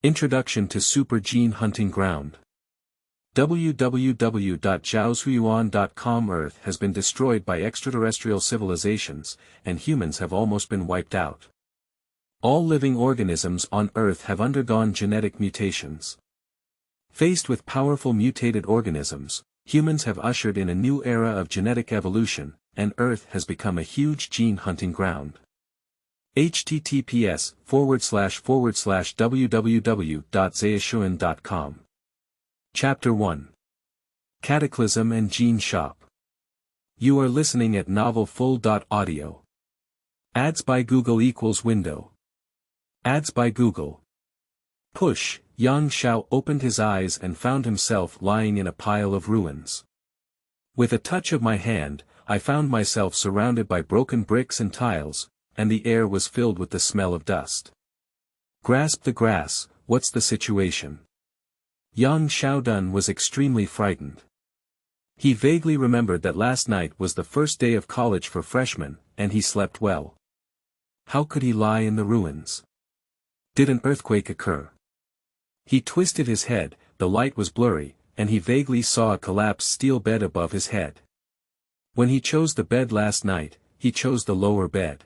Introduction to Super Gene Hunting Ground. www.zhaozuiyuan.com. Earth has been destroyed by extraterrestrial civilizations, and humans have almost been wiped out. All living organisms on Earth have undergone genetic mutations. Faced with powerful mutated organisms, humans have ushered in a new era of genetic evolution, and Earth has become a huge gene hunting ground. https://www.zhaozuiyuan.com. Chapter 1. Cataclysm and Gene Shop. You are listening at novelfull.audio. Ads by Google equals window. Ads by Google. Push. Yang Xiao opened his eyes and found himself lying in a pile of ruins. With a touch of my hand, I found myself surrounded by broken bricks and tiles, and the air was filled with the smell of dust. Grasp the grass, what's the situation? Yang Xiaodun was extremely frightened. He vaguely remembered that last night was the first day of college for freshmen, and he slept well. How could he lie in the ruins? Did an earthquake occur? He twisted his head, the light was blurry, and he vaguely saw a collapsed steel bed above his head. When he chose the bed last night, he chose the lower bed.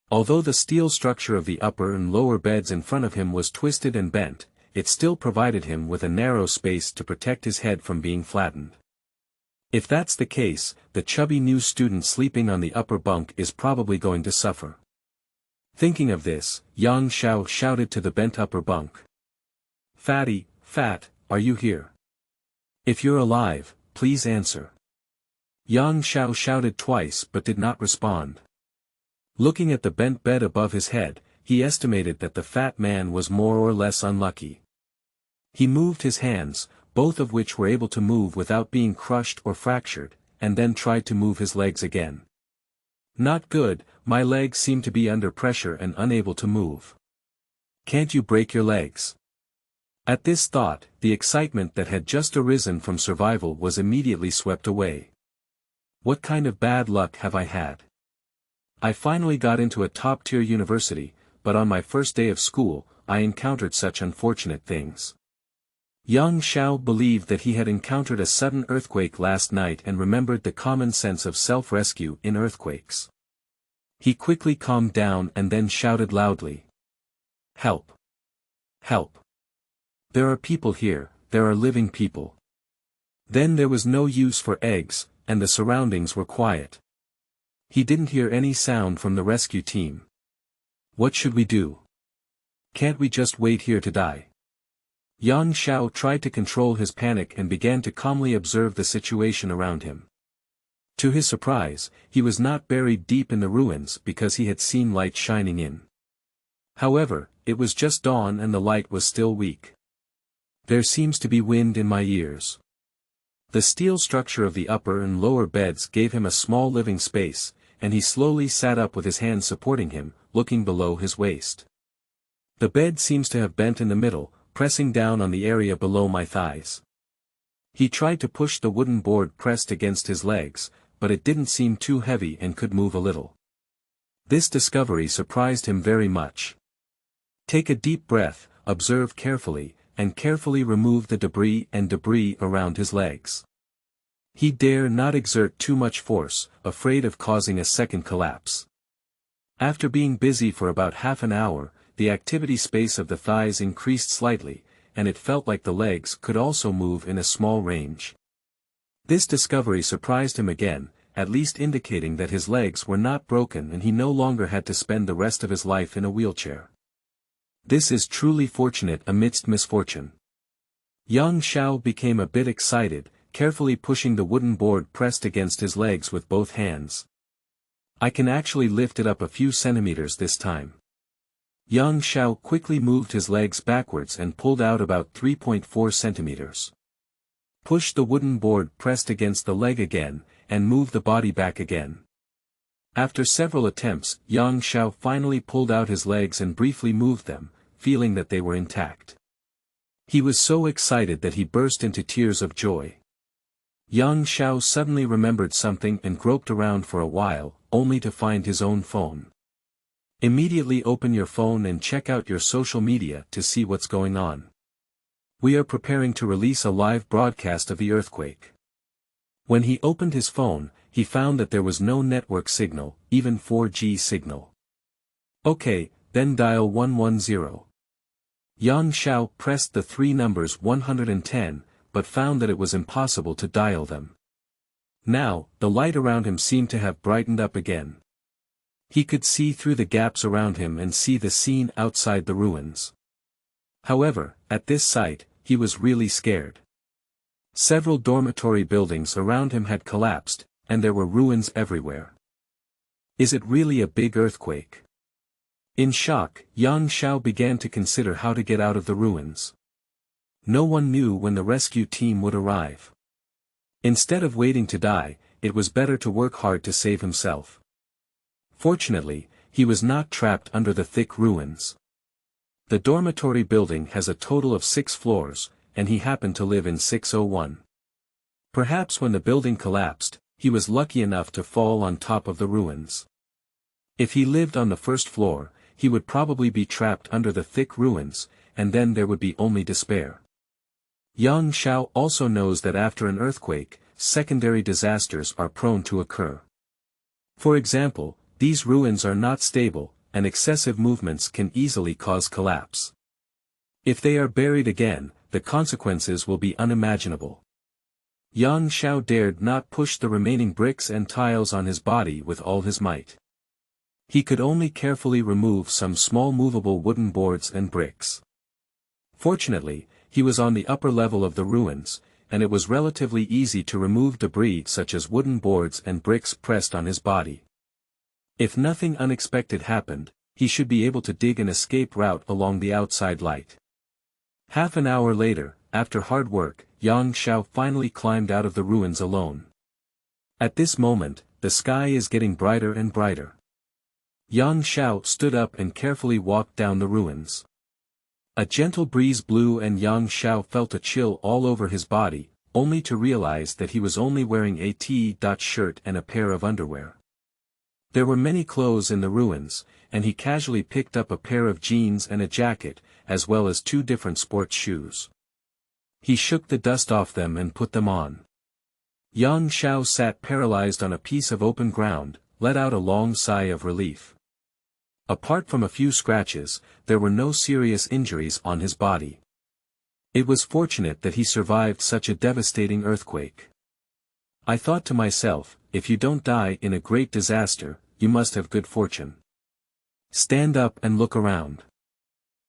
Although the steel structure of the upper and lower beds in front of him was twisted and bent, it still provided him with a narrow space to protect his head from being flattened. If that's the case, the chubby new student sleeping on the upper bunk is probably going to suffer. Thinking of this, Yang Xiao shouted to the bent upper bunk. "Fatty, Fat, are you here? If you're alive, please answer." Yang Xiao shouted twice but did not respond. Looking at the bent bed above his head, he estimated that the fat man was more or less unlucky. He moved his hands, both of which were able to move without being crushed or fractured, and then tried to move his legs again. "Not good, my legs seem to be under pressure and unable to move." "Can't you break your legs?" At this thought, the excitement that had just arisen from survival was immediately swept away. What kind of bad luck have I had? I finally got into a top-tier university, but on my first day of school, I encountered such unfortunate things. Yang Xiao believed that he had encountered a sudden earthquake last night and remembered the common sense of self-rescue in earthquakes. He quickly calmed down and then shouted loudly. "Help! Help! There are people here, there are living people." Then there was no use for eggs, and the surroundings were quiet. He didn't hear any sound from the rescue team. What should we do? Can't we just wait here to die? Yang Xiao tried to control his panic and began to calmly observe the situation around him. To his surprise, he was not buried deep in the ruins because he had seen light shining in. However, it was just dawn and the light was still weak. There seems to be wind in my ears. The steel structure of the upper and lower beds gave him a small living space, and he slowly sat up with his hands supporting him, looking below his waist. The bed seems to have bent in the middle, pressing down on the area below my thighs. He tried to push the wooden board pressed against his legs, but it didn't seem too heavy and could move a little. This discovery surprised him very much. Take a deep breath, observe carefully, and carefully remove the debris around his legs. He dare not exert too much force, afraid of causing a second collapse. After being busy for about half an hour, the activity space of the thighs increased slightly, and it felt like the legs could also move in a small range. This discovery surprised him again, at least indicating that his legs were not broken and he no longer had to spend the rest of his life in a wheelchair. This is truly fortunate amidst misfortune. Yang Xiao became a bit excited, carefully pushing the wooden board pressed against his legs with both hands. I can actually lift it up a few centimeters this time. Yang Xiao quickly moved his legs backwards and pulled out about 3.4 centimeters. Push the wooden board pressed against the leg again, and move the body back again. After several attempts, Yang Xiao finally pulled out his legs and briefly moved them, feeling that they were intact. He was so excited that he burst into tears of joy. Yang Xiao suddenly remembered something and groped around for a while, only to find his own phone. Immediately open your phone and check out your social media to see what's going on. We are preparing to release a live broadcast of the earthquake. When he opened his phone, he found that there was no network signal, even 4G signal. Okay, then dial 110. Yang Xiao pressed the three numbers 110, but found that it was impossible to dial them. Now, the light around him seemed to have brightened up again. He could see through the gaps around him and see the scene outside the ruins. However, at this sight, he was really scared. Several dormitory buildings around him had collapsed, and there were ruins everywhere. Is it really a big earthquake? In shock, Yang Xiao began to consider how to get out of the ruins. No one knew when the rescue team would arrive. Instead of waiting to die, it was better to work hard to save himself. Fortunately, he was not trapped under the thick ruins. The dormitory building has a total of 6 floors, and he happened to live in 601. Perhaps when the building collapsed, he was lucky enough to fall on top of the ruins. If he lived on the first floor, he would probably be trapped under the thick ruins, and then there would be only despair. Yang Xiao also knows that after an earthquake, secondary disasters are prone to occur. For example, these ruins are not stable, and excessive movements can easily cause collapse. If they are buried again, the consequences will be unimaginable. Yang Xiao dared not push the remaining bricks and tiles on his body with all his might. He could only carefully remove some small movable wooden boards and bricks. Fortunately, he was on the upper level of the ruins, and it was relatively easy to remove debris such as wooden boards and bricks pressed on his body. If nothing unexpected happened, he should be able to dig an escape route along the outside light. Half an hour later, after hard work, Yang Xiao finally climbed out of the ruins alone. At this moment, the sky is getting brighter and brighter. Yang Xiao stood up and carefully walked down the ruins. A gentle breeze blew and Yang Xiao felt a chill all over his body, only to realize that he was only wearing a t-shirt and a pair of underwear. There were many clothes in the ruins, and he casually picked up a pair of jeans and a jacket, as well as 2 different sports shoes. He shook the dust off them and put them on. Yang Xiao sat paralyzed on a piece of open ground, let out a long sigh of relief. Apart from a few scratches, there were no serious injuries on his body. It was fortunate that he survived such a devastating earthquake. I thought to myself, if you don't die in a great disaster, you must have good fortune. Stand up and look around.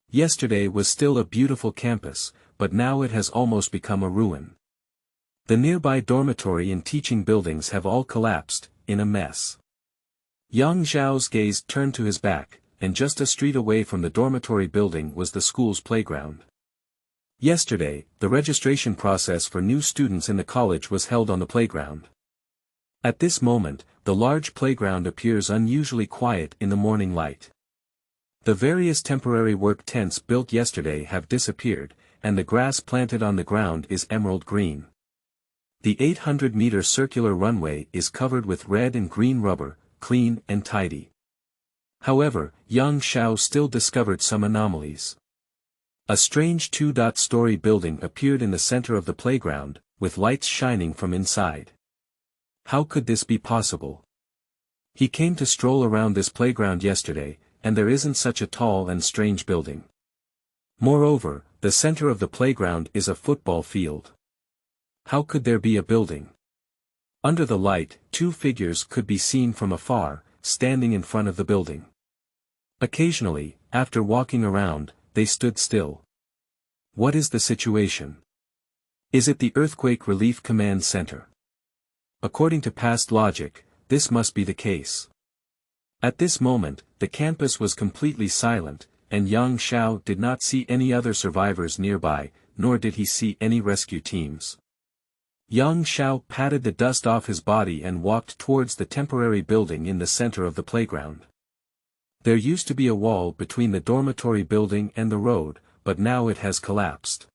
Yesterday was still a beautiful campus, but now it has almost become a ruin. The nearby dormitory and teaching buildings have all collapsed, in a mess. Yang Xiao's gaze turned to his back, and just a street away from the dormitory building was the school's playground. Yesterday, the registration process for new students in the college was held on the playground. At this moment, the large playground appears unusually quiet in the morning light. The various temporary work tents built yesterday have disappeared, and the grass planted on the ground is emerald green. The 800-meter circular runway is covered with red and green rubber, clean and tidy. However, Yang Xiao still discovered some anomalies. A strange 2-story building appeared in the center of the playground, with lights shining from inside. How could this be possible? He came to stroll around this playground yesterday, and there isn't such a tall and strange building. Moreover, the center of the playground is a football field. How could there be a building? Under the light, 2 figures could be seen from afar, standing in front of the building. Occasionally, after walking around, they stood still. What is the situation? Is it the Earthquake Relief Command Center? According to past logic, this must be the case. At this moment, the campus was completely silent, and Yang Xiao did not see any other survivors nearby, nor did he see any rescue teams. Yang Xiao patted the dust off his body and walked towards the temporary building in the center of the playground. There used to be a wall between the dormitory building and the road, but now it has collapsed.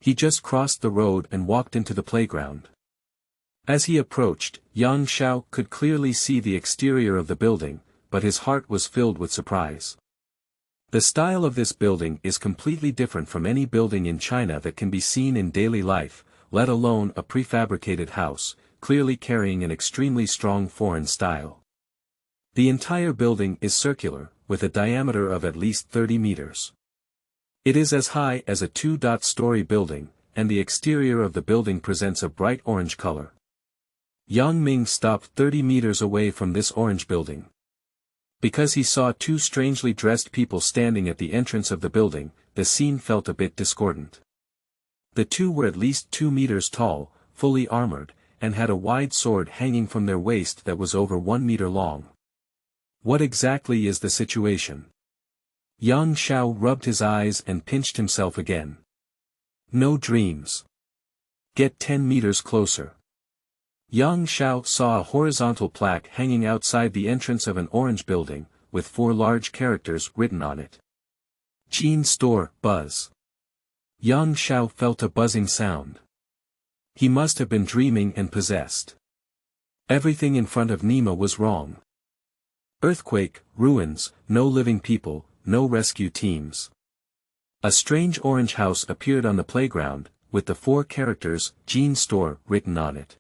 He just crossed the road and walked into the playground. As he approached, Yang Xiao could clearly see the exterior of the building, but his heart was filled with surprise. The style of this building is completely different from any building in China that can be seen in daily life, let alone a prefabricated house, clearly carrying an extremely strong foreign style. The entire building is circular, with a diameter of at least 30 meters. It is as high as a 2-story building, and the exterior of the building presents a bright orange color. Yang Ming stopped 30 meters away from this orange building. Because he saw two strangely dressed people standing at the entrance of the building, the scene felt a bit discordant. The two were at least 2 meters tall, fully armored, and had a wide sword hanging from their waist that was over 1 meter long. What exactly is the situation? Yang Xiao rubbed his eyes and pinched himself again. No dreams. Get 10 meters closer. Yang Xiao saw a horizontal plaque hanging outside the entrance of an orange building, with 4 large characters written on it. Gene Store, Buzz. Yang Xiao felt a buzzing sound. He must have been dreaming and possessed. Everything in front of Nima was wrong. Earthquake, ruins, no living people, no rescue teams. A strange orange house appeared on the playground, with the 4 characters, Gene Store, written on it.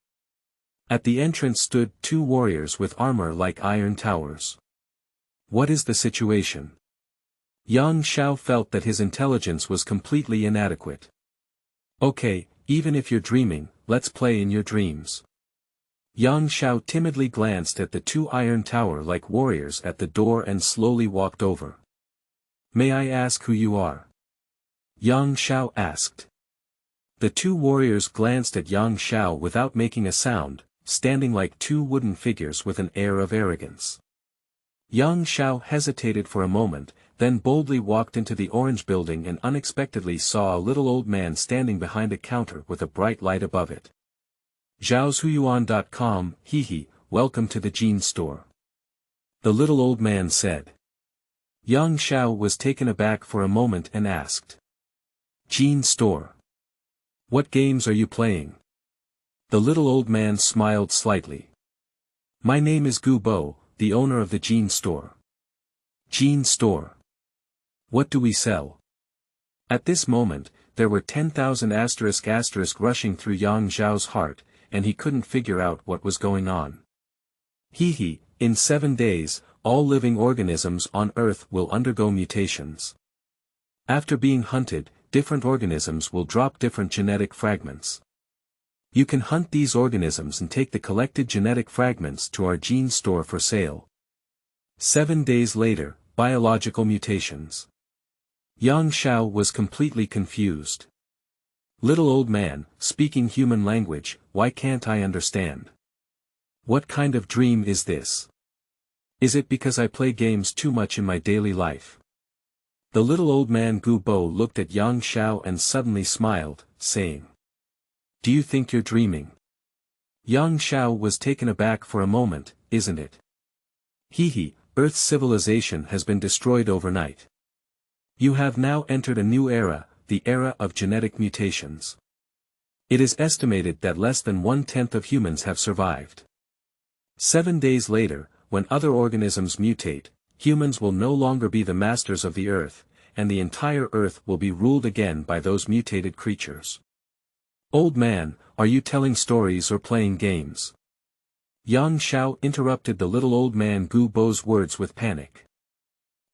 At the entrance stood 2 warriors with armor like iron towers. What is the situation? Yang Xiao felt that his intelligence was completely inadequate. Okay, even if you're dreaming, let's play in your dreams. Yang Xiao timidly glanced at the 2 iron tower-like warriors at the door and slowly walked over. May I ask who you are? Yang Xiao asked. The 2 warriors glanced at Yang Xiao without making a sound, standing like 2 wooden figures with an air of arrogance. Yang Xiao hesitated for a moment, then boldly walked into the orange building and unexpectedly saw a little old man standing behind a counter with a bright light above it. Zhaoshuyuan.com, hehe, welcome to the Gene Store. The little old man said. Yang Xiao was taken aback for a moment and asked. Gene Store. What games are you playing? The little old man smiled slightly. My name is Gu Bo, the owner of the Gene Store. Gene Store. What do we sell? At this moment, there were 10,000 *** rushing through Yang Xiao's heart, and he couldn't figure out what was going on. Hehe, in 7 days, all living organisms on Earth will undergo mutations. After being hunted, different organisms will drop different genetic fragments. You can hunt these organisms and take the collected genetic fragments to our Gene Store for sale. 7 days later, biological mutations. Yang Xiao was completely confused. Little old man, speaking human language, why can't I understand? What kind of dream is this? Is it because I play games too much in my daily life? The little old man Gu Bo looked at Yang Xiao and suddenly smiled, saying. Do you think you're dreaming? Yang Xiao was taken aback for a moment, isn't it? Hehe, Earth's civilization has been destroyed overnight. You have now entered a new era, the era of genetic mutations. It is estimated that less than 1/10 of humans have survived. 7 days later, when other organisms mutate, humans will no longer be the masters of the Earth, and the entire Earth will be ruled again by those mutated creatures. Old man, are you telling stories or playing games? Yang Xiao interrupted the little old man Gu Bo's words with panic.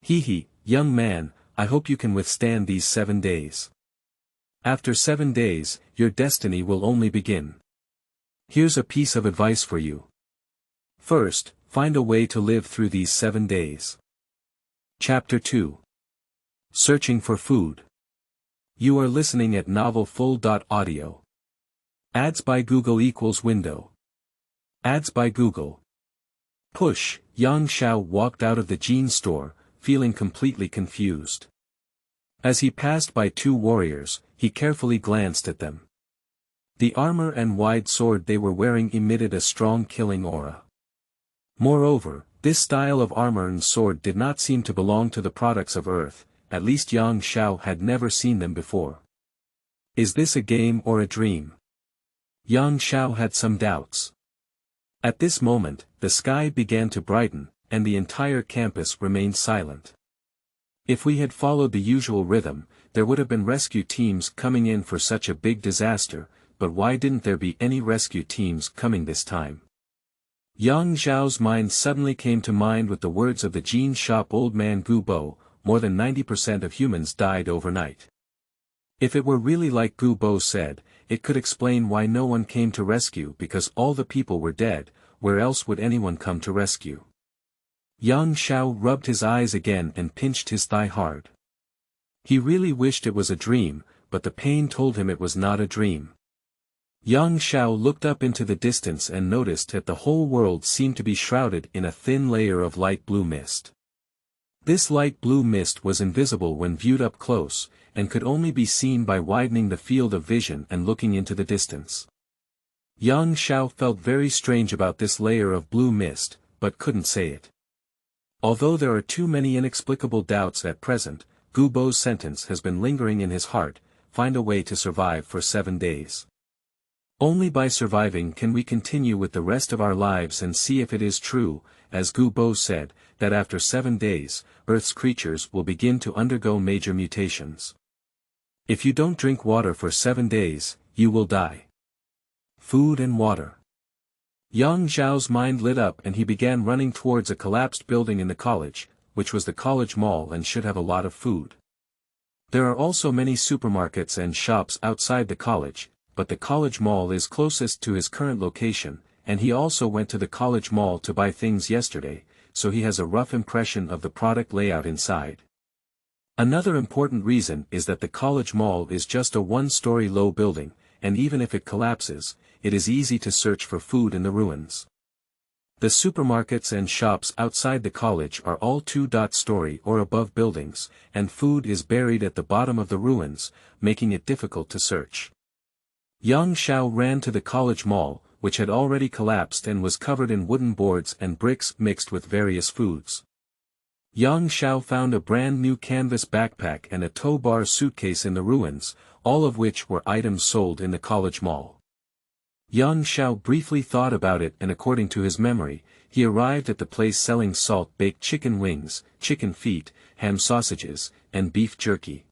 Hehe, young man, I hope you can withstand these 7 days. After 7 days, your destiny will only begin. Here's a piece of advice for you. First, find a way to live through these 7 days. Chapter 2. Searching for food. You are listening at novelfull.audio. Ads by Google equals window. Ads by Google. Push, Yang Xiao walked out of the Gene Store, feeling completely confused. As he passed by 2 warriors, he carefully glanced at them. The armor and wide sword they were wearing emitted a strong killing aura. Moreover, this style of armor and sword did not seem to belong to the products of Earth, at least Yang Xiao had never seen them before. Is this a game or a dream? Yang Xiao had some doubts. At this moment, the sky began to brighten, and the entire campus remained silent. If we had followed the usual rhythm, there would have been rescue teams coming in for such a big disaster, but why didn't there be any rescue teams coming this time? Yang Zhao's mind suddenly came to mind with the words of the jean shop old man Gu Bo, more than 90% of humans died overnight. If it were really like Gu Bo said, it could explain why no one came to rescue because all the people were dead, where else would anyone come to rescue? Yang Xiao rubbed his eyes again and pinched his thigh hard. He really wished it was a dream, but the pain told him it was not a dream. Yang Xiao looked up into the distance and noticed that the whole world seemed to be shrouded in a thin layer of light blue mist. This light blue mist was invisible when viewed up close, and could only be seen by widening the field of vision and looking into the distance. Yang Xiao felt very strange about this layer of blue mist, but couldn't say it. Although there are too many inexplicable doubts at present, Gu Bo's sentence has been lingering in his heart: find a way to survive for 7 days. Only by surviving can we continue with the rest of our lives and see if it is true, as Gu Bo said, that after 7 days, Earth's creatures will begin to undergo major mutations. If you don't drink water for 7 days, you will die. Food and water. Yang Zhao's mind lit up and he began running towards a collapsed building in the college, which was the college mall and should have a lot of food. There are also many supermarkets and shops outside the college, but the college mall is closest to his current location, and he also went to the college mall to buy things yesterday, so he has a rough impression of the product layout inside. Another important reason is that the college mall is just a 1-story low building, and even if it collapses, it is easy to search for food in the ruins. The supermarkets and shops outside the college are all 2-story or above buildings, and food is buried at the bottom of the ruins, making it difficult to search. Yang Xiao ran to the college mall, which had already collapsed and was covered in wooden boards and bricks mixed with various foods. Yang Xiao found a brand new canvas backpack and a tow bar suitcase in the ruins, all of which were items sold in the college mall. Yang Xiao briefly thought about it and according to his memory, he arrived at the place selling salt-baked chicken wings, chicken feet, ham sausages, and beef jerky.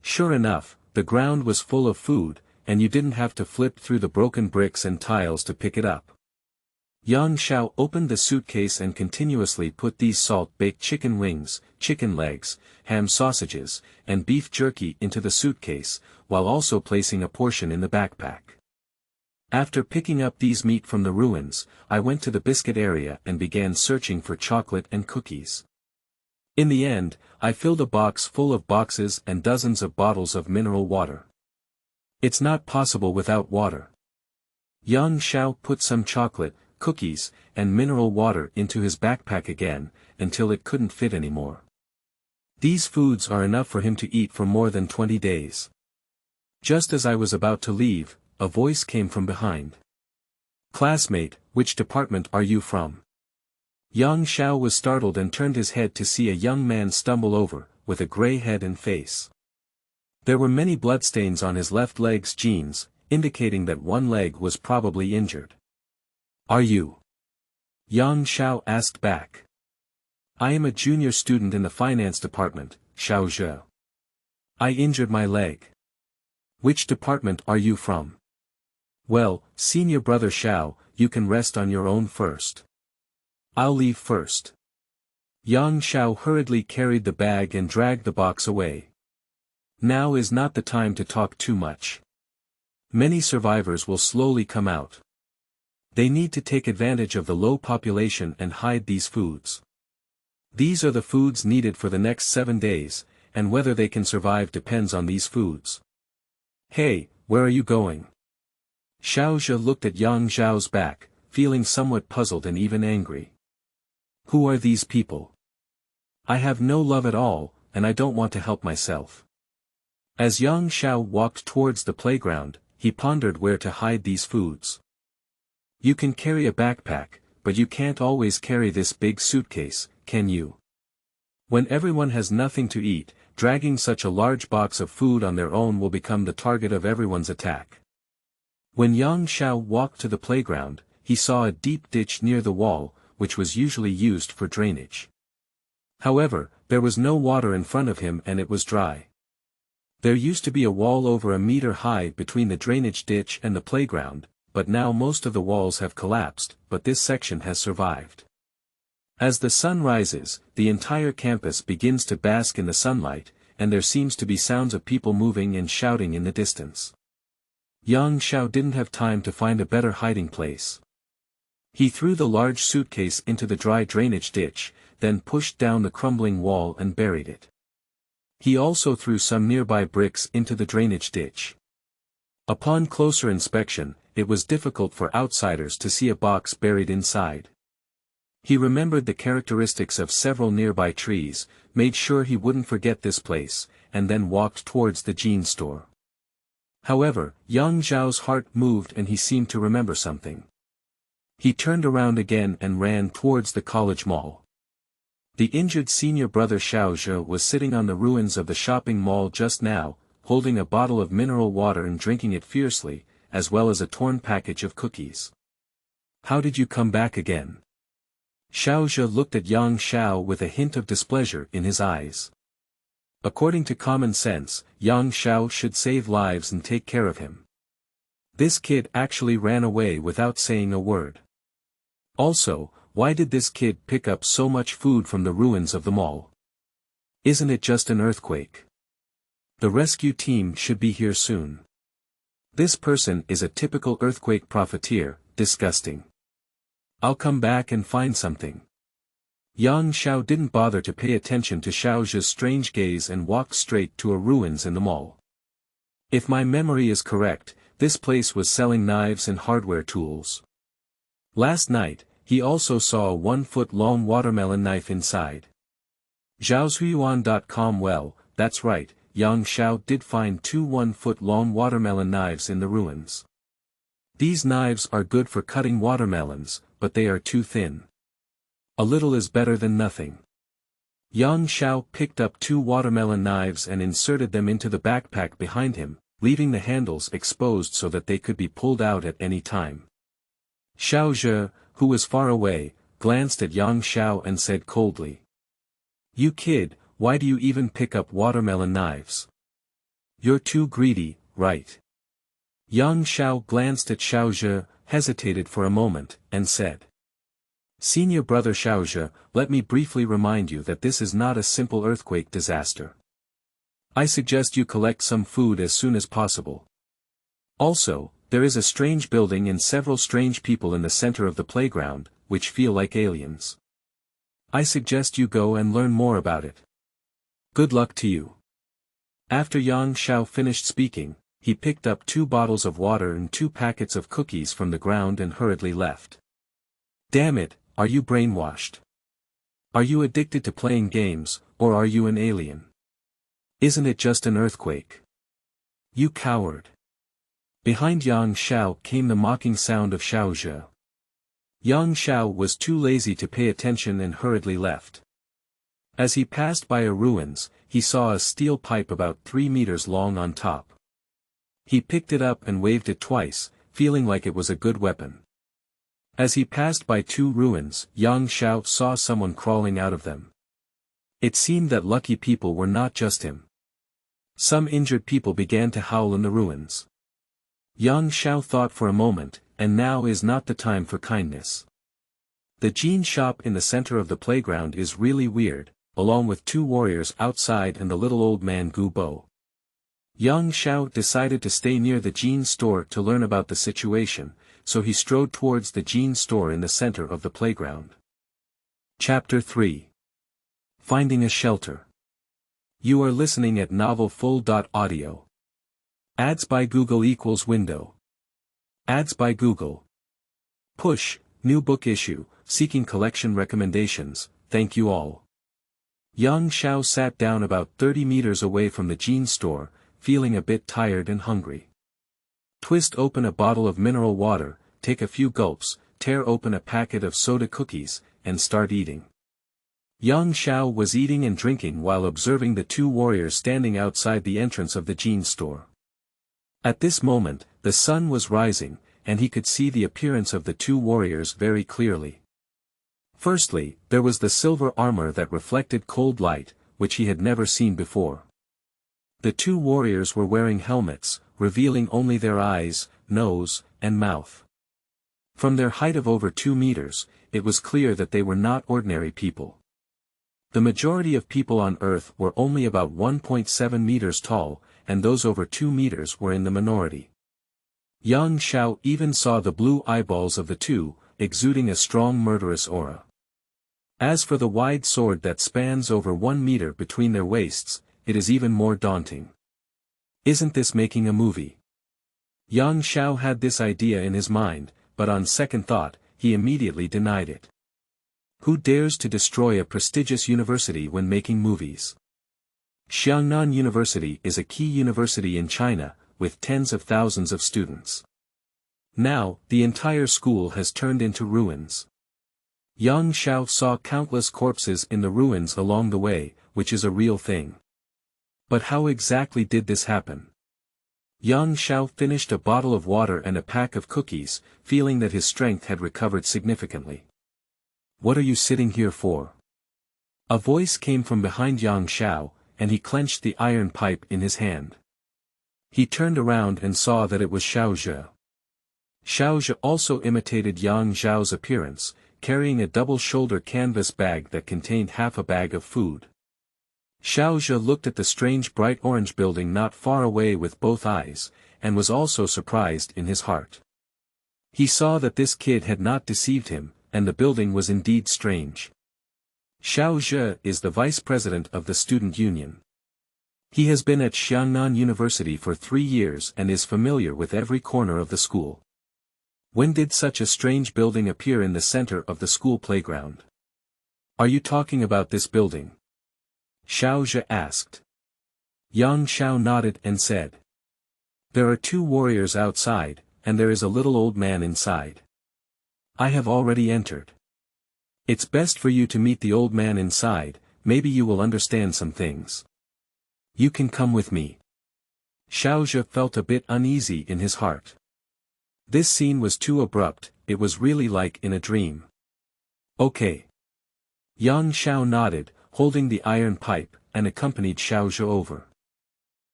Sure enough, the ground was full of food, and you didn't have to flip through the broken bricks and tiles to pick it up. Yang Xiao opened the suitcase and continuously put these salt-baked chicken wings, chicken legs, ham sausages, and beef jerky into the suitcase, while also placing a portion in the backpack. After picking up these meat from the ruins, I went to the biscuit area and began searching for chocolate and cookies. In the end, I filled a box full of boxes and dozens of bottles of mineral water. It's not possible without water. Yang Xiao put some chocolate, cookies, and mineral water into his backpack again, until it couldn't fit anymore. These foods are enough for him to eat for more than 20 days. Just as I was about to leave, a voice came from behind. "Classmate, which department are you from?" Yang Xiao was startled and turned his head to see a young man stumble over, with a gray head and face. There were many bloodstains on his left leg's jeans, indicating that one leg was probably injured. "Are you?" Yang Xiao asked back. "I am a junior student in the finance department, Xiao Zhe. I injured my leg." "Which department are you from?" "Well, senior brother Xiao, you can rest on your own first." "I'll leave first." Yang Xiao hurriedly carried the bag and dragged the box away. Now is not the time to talk too much. Many survivors will slowly come out. They need to take advantage of the low population and hide these foods. These are the foods needed for the next 7 days, and whether they can survive depends on these foods. "Hey, where are you going?" Xiao Zhe looked at Yang Zhao's back, feeling somewhat puzzled and even angry. "Who are these people? I have no love at all, and I don't want to help myself." As Yang Xiao walked towards the playground, he pondered where to hide these foods. "You can carry a backpack, but you can't always carry this big suitcase, can you?" When everyone has nothing to eat, dragging such a large box of food on their own will become the target of everyone's attack. When Yang Xiao walked to the playground, he saw a deep ditch near the wall, which was usually used for drainage. However, there was no water in front of him and it was dry. There used to be a wall over a meter high between the drainage ditch and the playground, but now most of the walls have collapsed, but this section has survived. As the sun rises, the entire campus begins to bask in the sunlight, and there seems to be sounds of people moving and shouting in the distance. Yang Xiao didn't have time to find a better hiding place. He threw the large suitcase into the dry drainage ditch, then pushed down the crumbling wall and buried it. He also threw some nearby bricks into the drainage ditch. Upon closer inspection, it was difficult for outsiders to see a box buried inside. He remembered the characteristics of several nearby trees, made sure he wouldn't forget this place, and then walked towards the jean store. However, Yang Zhao's heart moved and he seemed to remember something. He turned around again and ran towards the college mall. The injured senior brother Xiaozhe was sitting on the ruins of the shopping mall just now, holding a bottle of mineral water and drinking it fiercely, as well as a torn package of cookies. "How did you come back again?" Xiaozhe looked at Yang Xiao with a hint of displeasure in his eyes. According to common sense, Yang Xiao should save lives and take care of him. This kid actually ran away without saying a word. Also, why did this kid pick up so much food from the ruins of the mall? Isn't it just an earthquake? The rescue team should be here soon. This person is a typical earthquake profiteer, disgusting. I'll come back and find something. Yang Xiao didn't bother to pay attention to Xiaozhe's strange gaze and walked straight to a ruins in the mall. If my memory is correct, this place was selling knives and hardware tools. Last night, he also saw a 1-foot-long watermelon knife inside. Zhaoshuyuan.com. Well, that's right, Yang Xiao did find 2 1-foot-long watermelon knives in the ruins. These knives are good for cutting watermelons, but they are too thin. A little is better than nothing. Yang Xiao picked up 2 watermelon knives and inserted them into the backpack behind him, leaving the handles exposed so that they could be pulled out at any time. Xiaozhe, who was far away, glanced at Yang Xiao and said coldly, "You kid, why do you even pick up watermelon knives? You're too greedy, right?" Yang Xiao glanced at Xiaozhe, hesitated for a moment, and said, "Senior brother Xiaozhe, let me briefly remind you that this is not a simple earthquake disaster. I suggest you collect some food as soon as possible. Also, there is a strange building and several strange people in the center of the playground, which feel like aliens. I suggest you go and learn more about it. Good luck to you." After Yang Xiao finished speaking, he picked up 2 bottles of water and 2 packets of cookies from the ground and hurriedly left. Damn it, are you brainwashed? Are you addicted to playing games, or are you an alien? Isn't it just an earthquake? You coward. Behind Yang Xiao came the mocking sound of Xiaozhe. Yang Xiao was too lazy to pay attention and hurriedly left. As he passed by a ruins, he saw a steel pipe about 3 meters long on top. He picked it up and waved it twice, feeling like it was a good weapon. As he passed by 2 ruins, Yang Xiao saw someone crawling out of them. It seemed that lucky people were not just him. Some injured people began to howl in the ruins. Yang Xiao thought for a moment, and now is not the time for kindness. The jean shop in the center of the playground is really weird, along with 2 warriors outside and the little old man Gu Bo. Yang Xiao decided to stay near the jean store to learn about the situation, so he strode towards the jean store in the center of the playground. Chapter 3. Finding a Shelter. You are listening at novelfull.audio. Ads by Google equals window. Ads by Google. Push, new book issue, seeking collection recommendations, thank you all. Yang Xiao sat down about 30 meters away from the jean store, feeling a bit tired and hungry. Twist open a bottle of mineral water, take a few gulps, tear open a packet of soda cookies, and start eating. Yang Xiao was eating and drinking while observing the 2 warriors standing outside the entrance of the jean store. At this moment, the sun was rising, and he could see the appearance of the 2 warriors very clearly. Firstly, there was the silver armor that reflected cold light, which he had never seen before. The two warriors were wearing helmets, revealing only their eyes, nose, and mouth. From their height of over 2 meters, it was clear that they were not ordinary people. The majority of people on Earth were only about 1.7 meters tall, and those over 2 meters were in the minority. Yang Xiao even saw the blue eyeballs of the two, exuding a strong murderous aura. As for the wide sword that spans over 1 meter between their waists, it is even more daunting. Isn't this making a movie? Yang Xiao had this idea in his mind, but on second thought, he immediately denied it. Who dares to destroy a prestigious university when making movies? Xiangnan University is a key university in China, with tens of thousands of students. Now, the entire school has turned into ruins. Yang Xiao saw countless corpses in the ruins along the way, which is a real thing. But how exactly did this happen? Yang Xiao finished a bottle of water and a pack of cookies, feeling that his strength had recovered significantly. What are you sitting here for? A voice came from behind Yang Xiao, and he clenched the iron pipe in his hand. He turned around and saw that it was Xiao Zhe. Xiao Zhe also imitated Yang Xiao's appearance, carrying a double-shoulder canvas bag that contained half a bag of food. Xiao Zhe looked at the strange bright orange building not far away with both eyes, and was also surprised in his heart. He saw that this kid had not deceived him, and the building was indeed strange. Xiao Zhe is the vice president of the student union. He has been at Xiangnan University for 3 years and is familiar with every corner of the school. When did such a strange building appear in the center of the school playground? Are you talking about this building? Xiao Zhe asked. Yang Xiao nodded and said. There are 2 warriors outside, and there is a little old man inside. I have already entered. It's best for you to meet the old man inside, maybe you will understand some things. You can come with me. Xiao Zhe felt a bit uneasy in his heart. This scene was too abrupt, it was really like in a dream. Okay. Yang Xiao nodded, holding the iron pipe, and accompanied Xiao Zhe over.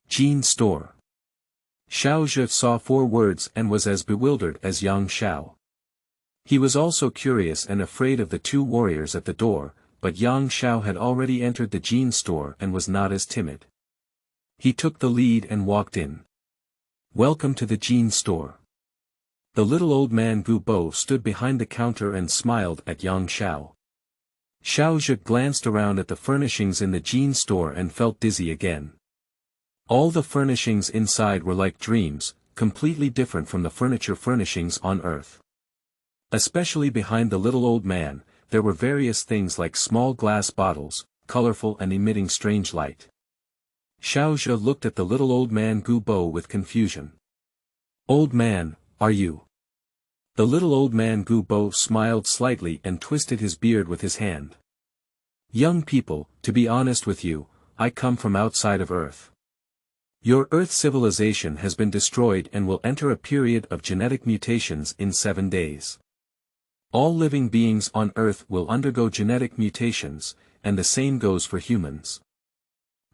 Jean store. Xiao Zhe saw 4 words and was as bewildered as Yang Xiao. He was also curious and afraid of the 2 warriors at the door, but Yang Xiao had already entered the Jean store and was not as timid. He took the lead and walked in. Welcome to the Jean store. The little old man Gu Bo stood behind the counter and smiled at Yang Xiao. Xiao Zhe glanced around at the furnishings in the Jean store and felt dizzy again. All the furnishings inside were like dreams, completely different from the furniture furnishings on Earth. Especially behind the little old man, there were various things like small glass bottles, colorful and emitting strange light. Xiao Zhe looked at the little old man Gu Bo with confusion. Old man, are you? The little old man Gu Bo smiled slightly and twisted his beard with his hand. Young people, to be honest with you, I come from outside of Earth. Your Earth civilization has been destroyed and will enter a period of genetic mutations in 7 days. All living beings on Earth will undergo genetic mutations, and the same goes for humans.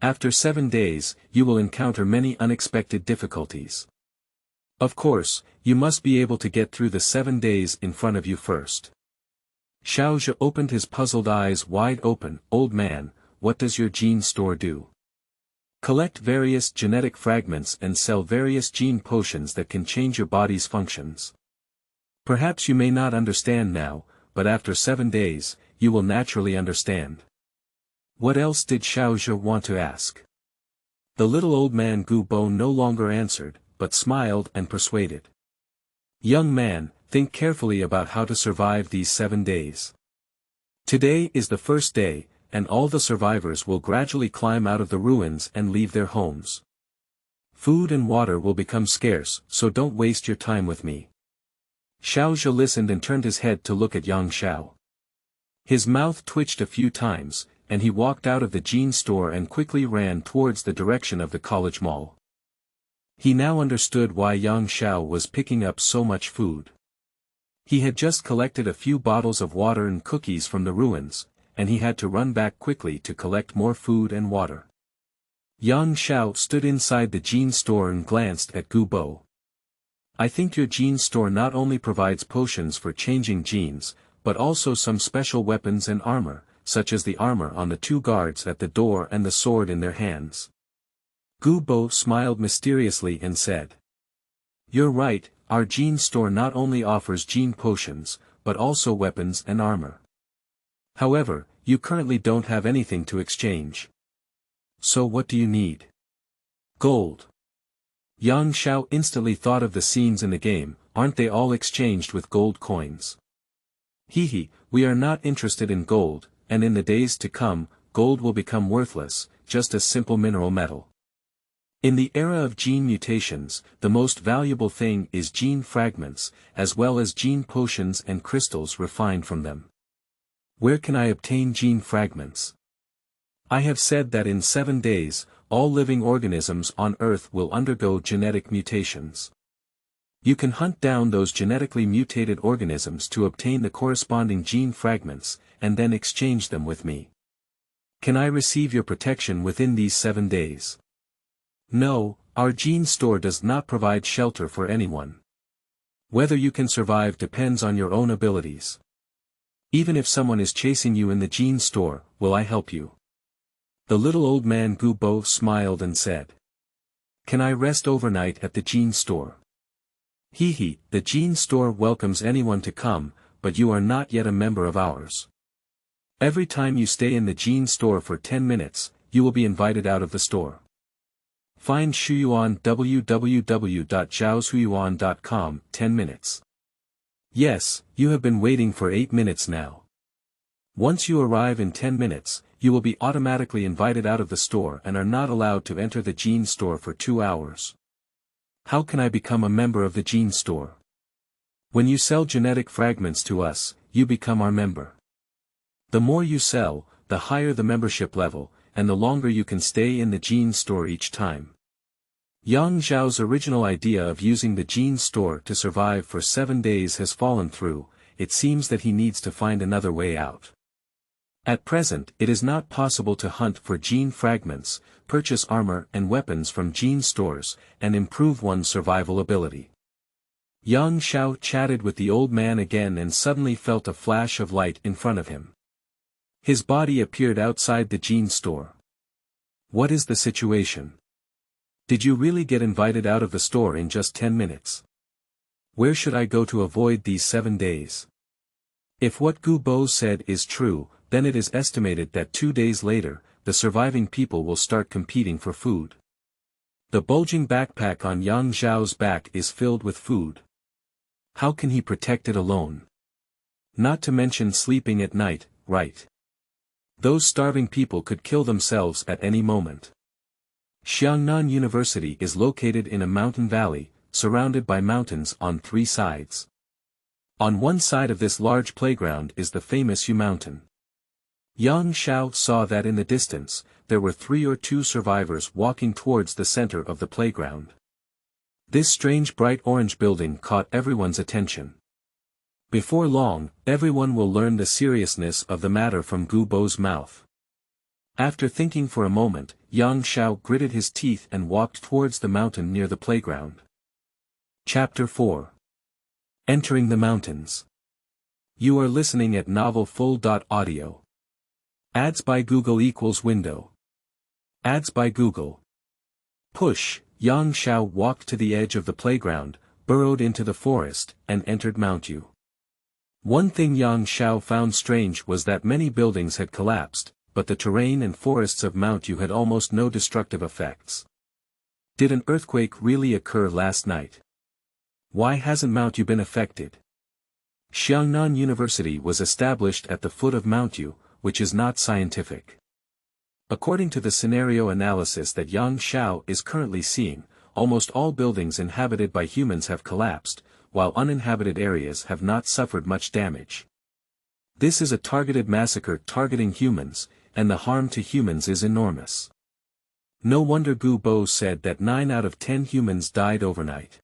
After 7 days, you will encounter many unexpected difficulties. Of course, you must be able to get through the 7 days in front of you first. Xiao Zhe opened his puzzled eyes wide open. Old man, what does your gene store do? Collect various genetic fragments and sell various gene potions that can change your body's functions. Perhaps you may not understand now, but after 7 days, you will naturally understand. What else did Xiao Zhe want to ask? The little old man Gu Bo no longer answered, but smiled and persuaded. Young man, think carefully about how to survive these 7 days. Today is the first day, and all the survivors will gradually climb out of the ruins and leave their homes. Food and water will become scarce, so don't waste your time with me. Xiao Zhe listened and turned his head to look at Yang Xiao. His mouth twitched a few times, and he walked out of the jean store and quickly ran towards the direction of the college mall. He now understood why Yang Xiao was picking up so much food. He had just collected a few bottles of water and cookies from the ruins, and he had to run back quickly to collect more food and water. Yang Xiao stood inside the gene store and glanced at Gu Bo. I think your gene store not only provides potions for changing genes, but also some special weapons and armor, such as the armor on the two guards at the door and the sword in their hands. Gu Bo smiled mysteriously and said. You're right, our gene store not only offers gene potions, but also weapons and armor. However, you currently don't have anything to exchange. So what do you need? Gold. Yang Xiao instantly thought of the scenes in the game, aren't they all exchanged with gold coins? Hehe, we are not interested in gold, and in the days to come, gold will become worthless, just as simple mineral metal. In the era of gene mutations, the most valuable thing is gene fragments, as well as gene potions and crystals refined from them. Where can I obtain gene fragments? I have said that in 7 days, all living organisms on Earth will undergo genetic mutations. You can hunt down those genetically mutated organisms to obtain the corresponding gene fragments, and then exchange them with me. Can I receive your protection within these 7 days? No, our gene store does not provide shelter for anyone. Whether you can survive depends on your own abilities. Even if someone is chasing you in the gene store, will I help you? The little old man Gu Bo smiled and said. Can I rest overnight at the gene store? Hehe, the gene store welcomes anyone to come, but you are not yet a member of ours. Every time you stay in the gene store for 10 minutes, you will be invited out of the store. Find Shuyuan www.zhaoshuyuan.com 10 minutes. Yes, you have been waiting for 8 minutes now. Once you arrive in 10 minutes, you will be automatically invited out of the store and are not allowed to enter the gene store for 2 hours. How can I become a member of the gene store? When you sell genetic fragments to us, you become our member. The more you sell, the higher the membership level, and the longer you can stay in the gene store each time. Yang Zhao's original idea of using the gene store to survive for 7 days has fallen through. It seems that he needs to find another way out. At present, it is not possible to hunt for gene fragments, purchase armor and weapons from gene stores, and improve one's survival ability. Yang Xiao chatted with the old man again and suddenly felt a flash of light in front of him. His body appeared outside the gene store. What is the situation? Did you really get invited out of the store in just 10 minutes? Where should I go to avoid these 7 days? If what Gu Bo said is true, then it is estimated that 2 days later, the surviving people will start competing for food. The bulging backpack on Yang Zhao's back is filled with food. How can he protect it alone? Not to mention sleeping at night, right? Those starving people could kill themselves at any moment. Xiangnan University is located in a mountain valley, surrounded by mountains on 3 sides. On one side of this large playground is the famous Yu Mountain. Yang Xiao saw that in the distance, there were 3 or 2 survivors walking towards the center of the playground. This strange bright orange building caught everyone's attention. Before long, everyone will learn the seriousness of the matter from Gu Bo's mouth. After thinking for a moment, Yang Xiao gritted his teeth and walked towards the mountain near the playground. Chapter 4. Entering the Mountains. You are listening at novelfull.audio. Ads by Google equals window. Ads by Google. Push. Yang Xiao walked to the edge of the playground, burrowed into the forest, and entered Mount Yu. One thing Yang Xiao found strange was that many buildings had collapsed, but the terrain and forests of Mount Yu had almost no destructive effects. Did an earthquake really occur last night? Why hasn't Mount Yu been affected? Xiangnan University was established at the foot of Mount Yu, which is not scientific. According to the scenario analysis that Yang Xiao is currently seeing, almost all buildings inhabited by humans have collapsed, while uninhabited areas have not suffered much damage. This is a targeted massacre targeting humans, and the harm to humans is enormous. No wonder Gu Bo said that 9 out of 10 humans died overnight.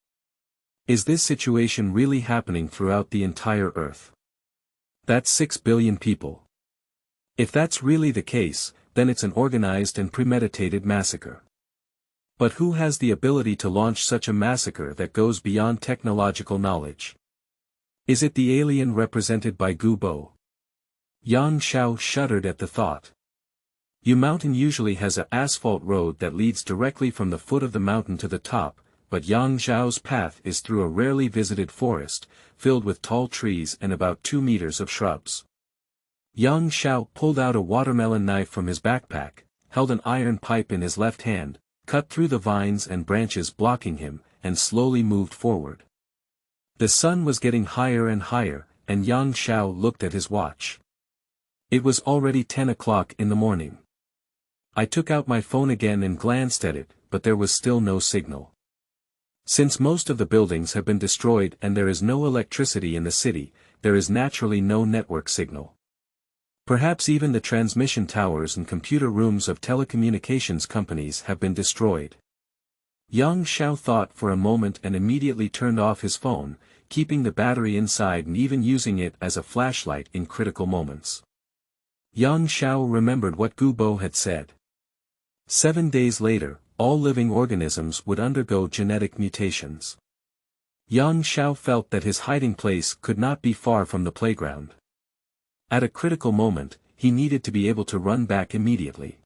Is this situation really happening throughout the entire Earth? That's 6 billion people. If that's really the case, then it's an organized and premeditated massacre. But who has the ability to launch such a massacre that goes beyond technological knowledge? Is it the alien represented by Gubo? Yang Xiao shuddered at the thought. Yu Mountain usually has an asphalt road that leads directly from the foot of the mountain to the top, but Yang Xiao's path is through a rarely visited forest, filled with tall trees and about 2 meters of shrubs. Yang Xiao pulled out a watermelon knife from his backpack, held an iron pipe in his left hand, cut through the vines and branches blocking him, and slowly moved forward. The sun was getting higher and higher, and Yang Xiao looked at his watch. It was already 10 o'clock in the morning. I took out my phone again and glanced at it, but there was still no signal. Since most of the buildings have been destroyed and there is no electricity in the city, there is naturally no network signal. Perhaps even the transmission towers and computer rooms of telecommunications companies have been destroyed. Yang Xiao thought for a moment and immediately turned off his phone, keeping the battery inside and even using it as a flashlight in critical moments. Yang Xiao remembered what Gubo had said. 7 days later, all living organisms would undergo genetic mutations. Yang Xiao felt that his hiding place could not be far from the playground. At a critical moment, he needed to be able to run back immediately.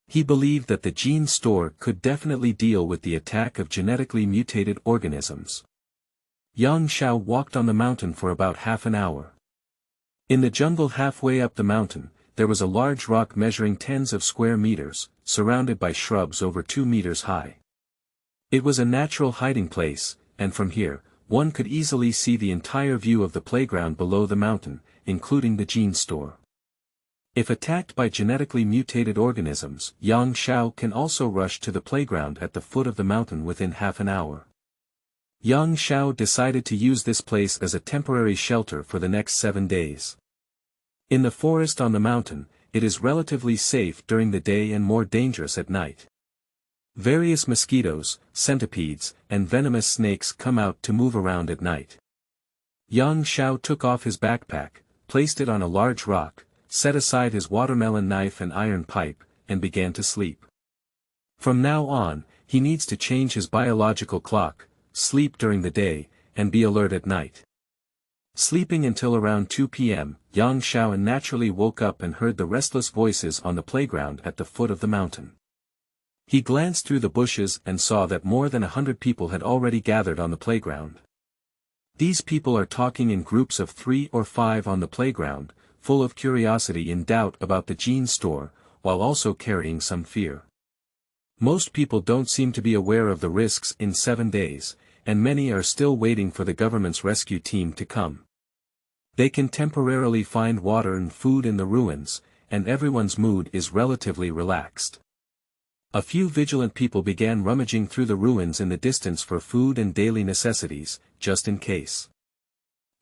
He believed that the gene store could definitely deal with the attack of genetically mutated organisms. Yang Xiao walked on the mountain for about half an hour. In the jungle halfway up the mountain, there was a large rock measuring tens of square meters, surrounded by shrubs over 2 meters high. It was a natural hiding place, and from here, one could easily see the entire view of the playground below the mountain, including the gene store. If attacked by genetically mutated organisms, Yang Xiao can also rush to the playground at the foot of the mountain within half an hour. Yang Xiao decided to use this place as a temporary shelter for the next 7 days. In the forest on the mountain, it is relatively safe during the day and more dangerous at night. Various mosquitoes, centipedes, and venomous snakes come out to move around at night. Yang Xiao took off his backpack, placed it on a large rock, set aside his watermelon knife and iron pipe, and began to sleep. From now on, he needs to change his biological clock, sleep during the day, and be alert at night. Sleeping until around 2 p.m., Yang Xiao naturally woke up and heard the restless voices on the playground at the foot of the mountain. He glanced through the bushes and saw that more than 100 people had already gathered on the playground. These people are talking in groups of 3 or 5 on the playground, full of curiosity and doubt about the gene store, while also carrying some fear. Most people don't seem to be aware of the risks in 7 days, and many are still waiting for the government's rescue team to come. They can temporarily find water and food in the ruins, and everyone's mood is relatively relaxed. A few vigilant people began rummaging through the ruins in the distance for food and daily necessities, just in case.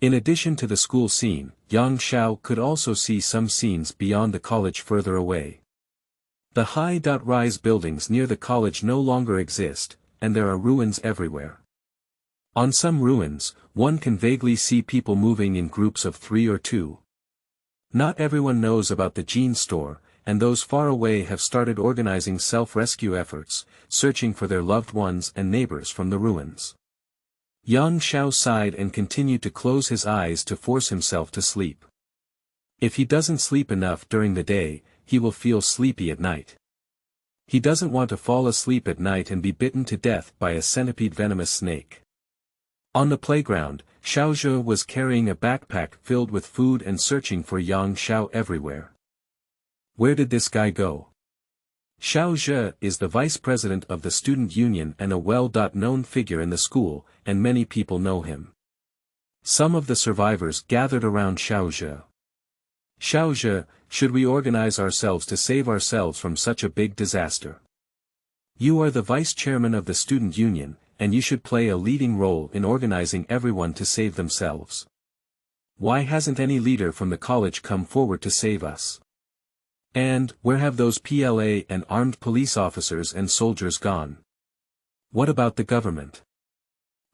In addition to the school scene, Yang Xiao could also see some scenes beyond the college further away. The high-rise buildings near the college no longer exist, and there are ruins everywhere. On some ruins, one can vaguely see people moving in groups of 3 or 2. Not everyone knows about the gene store, and those far away have started organizing self-rescue efforts, searching for their loved ones and neighbors from the ruins. Yang Xiao sighed and continued to close his eyes to force himself to sleep. If he doesn't sleep enough during the day, he will feel sleepy at night. He doesn't want to fall asleep at night and be bitten to death by a centipede venomous snake. On the playground, Xiaozhe was carrying a backpack filled with food and searching for Yang Xiao everywhere. Where did this guy go? Xiaozhe is the vice president of the student union and a well-known figure in the school, and many people know him. Some of the survivors gathered around Xiaozhe. Xiaozhe, should we organize ourselves to save ourselves from such a big disaster? You are the vice chairman of the student union, and you should play a leading role in organizing everyone to save themselves. Why hasn't any leader from the college come forward to save us? And, where have those PLA and armed police officers and soldiers gone? What about the government?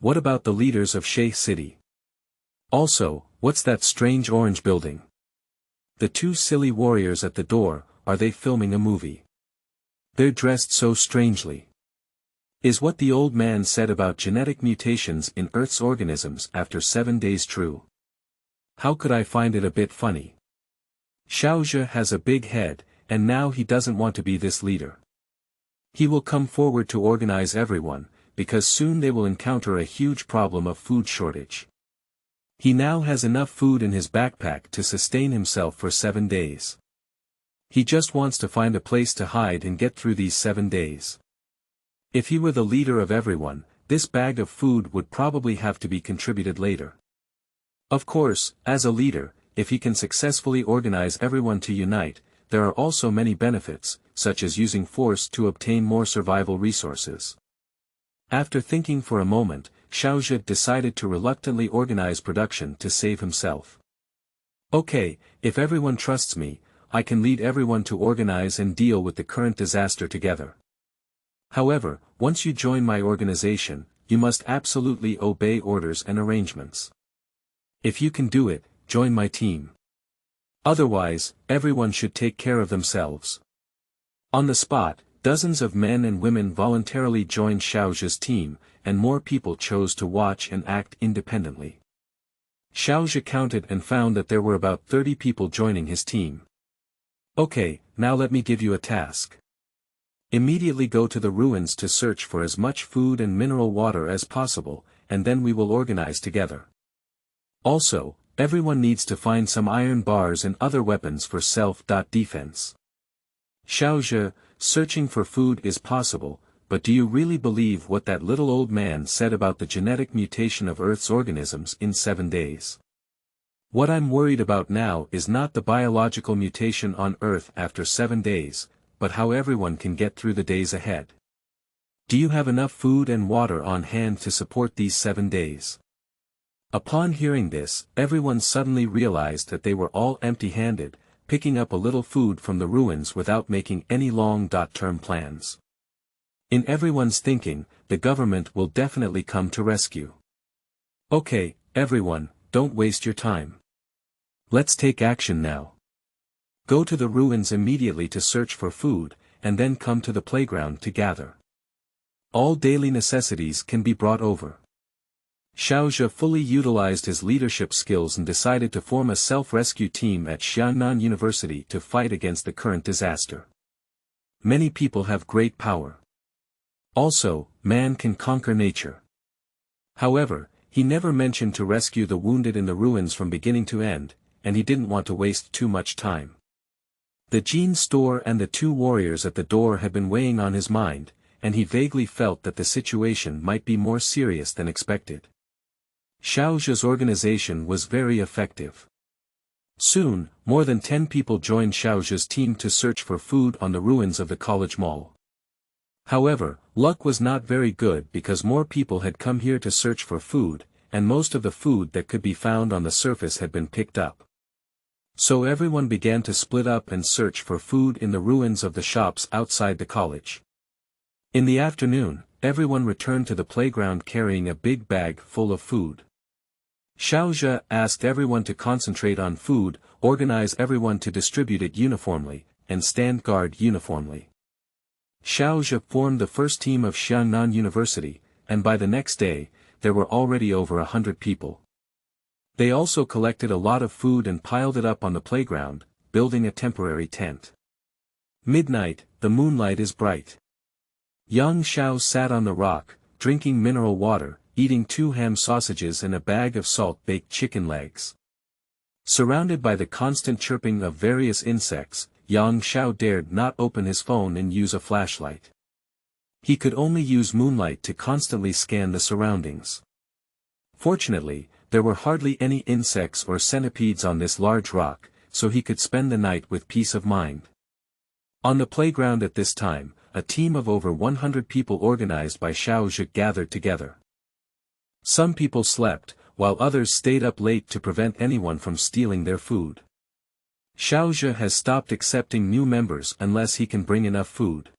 What about the leaders of Shay City? Also, what's that strange orange building? The two silly warriors at the door, are they filming a movie? They're dressed so strangely. Is what the old man said about genetic mutations in Earth's organisms after 7 days true? How could I find it a bit funny? Xiaozhe has a big head, and now he doesn't want to be this leader. He will come forward to organize everyone, because soon they will encounter a huge problem of food shortage. He now has enough food in his backpack to sustain himself for 7 days. He just wants to find a place to hide and get through these 7 days. If he were the leader of everyone, this bag of food would probably have to be contributed later. Of course, as a leader, if he can successfully organize everyone to unite, there are also many benefits, such as using force to obtain more survival resources. After thinking for a moment, Xiaozhe decided to reluctantly organize production to save himself. Okay, if everyone trusts me, I can lead everyone to organize and deal with the current disaster together. However, once you join my organization, you must absolutely obey orders and arrangements. If you can do it, join my team. Otherwise, everyone should take care of themselves. On the spot, dozens of men and women voluntarily joined Xiaozhe's team, and more people chose to watch and act independently. Xiaozhe counted and found that there were about 30 people joining his team. Okay, now let me give you a task. Immediately go to the ruins to search for as much food and mineral water as possible, and then we will organize together. Also, everyone needs to find some iron bars and other weapons for self-defense. Xiaozhe, searching for food is possible, but do you really believe what that little old man said about the genetic mutation of Earth's organisms in 7 days? What I'm worried about now is not the biological mutation on Earth after 7 days, but how everyone can get through the days ahead. Do you have enough food and water on hand to support these 7 days? Upon hearing this, everyone suddenly realized that they were all empty-handed, picking up a little food from the ruins without making any long-term plans. In everyone's thinking, the government will definitely come to rescue. Okay, everyone, don't waste your time. Let's take action now. Go to the ruins immediately to search for food, and then come to the playground to gather. All daily necessities can be brought over. Xiaozhe fully utilized his leadership skills and decided to form a self-rescue team at Xiangnan University to fight against the current disaster. Many people have great power. Also, man can conquer nature. However, he never mentioned to rescue the wounded in the ruins from beginning to end, and he didn't want to waste too much time. The gene store and the two warriors at the door had been weighing on his mind, and he vaguely felt that the situation might be more serious than expected. Xiaozhe's organization was very effective. Soon, more than 10 people joined Xiaozhe's team to search for food on the ruins of the college mall. However, luck was not very good because more people had come here to search for food, and most of the food that could be found on the surface had been picked up. So everyone began to split up and search for food in the ruins of the shops outside the college. In the afternoon, everyone returned to the playground carrying a big bag full of food. Xiaozhe asked everyone to concentrate on food, organize everyone to distribute it uniformly, and stand guard uniformly. Xiaozhe formed the first team of Xiangnan University, and by the next day, there were already over 100 people. They also collected a lot of food and piled it up on the playground, building a temporary tent. Midnight, the moonlight is bright. Yang Xiao sat on the rock, drinking mineral water, eating 2 ham sausages and a bag of salt-baked chicken legs. Surrounded by the constant chirping of various insects, Yang Xiao dared not open his phone and use a flashlight. He could only use moonlight to constantly scan the surroundings. Fortunately, there were hardly any insects or centipedes on this large rock, so he could spend the night with peace of mind. On the playground at this time, a team of over 100 people organized by Xiaozhe gathered together. Some people slept, while others stayed up late to prevent anyone from stealing their food. Xiaozhe has stopped accepting new members unless he can bring enough food.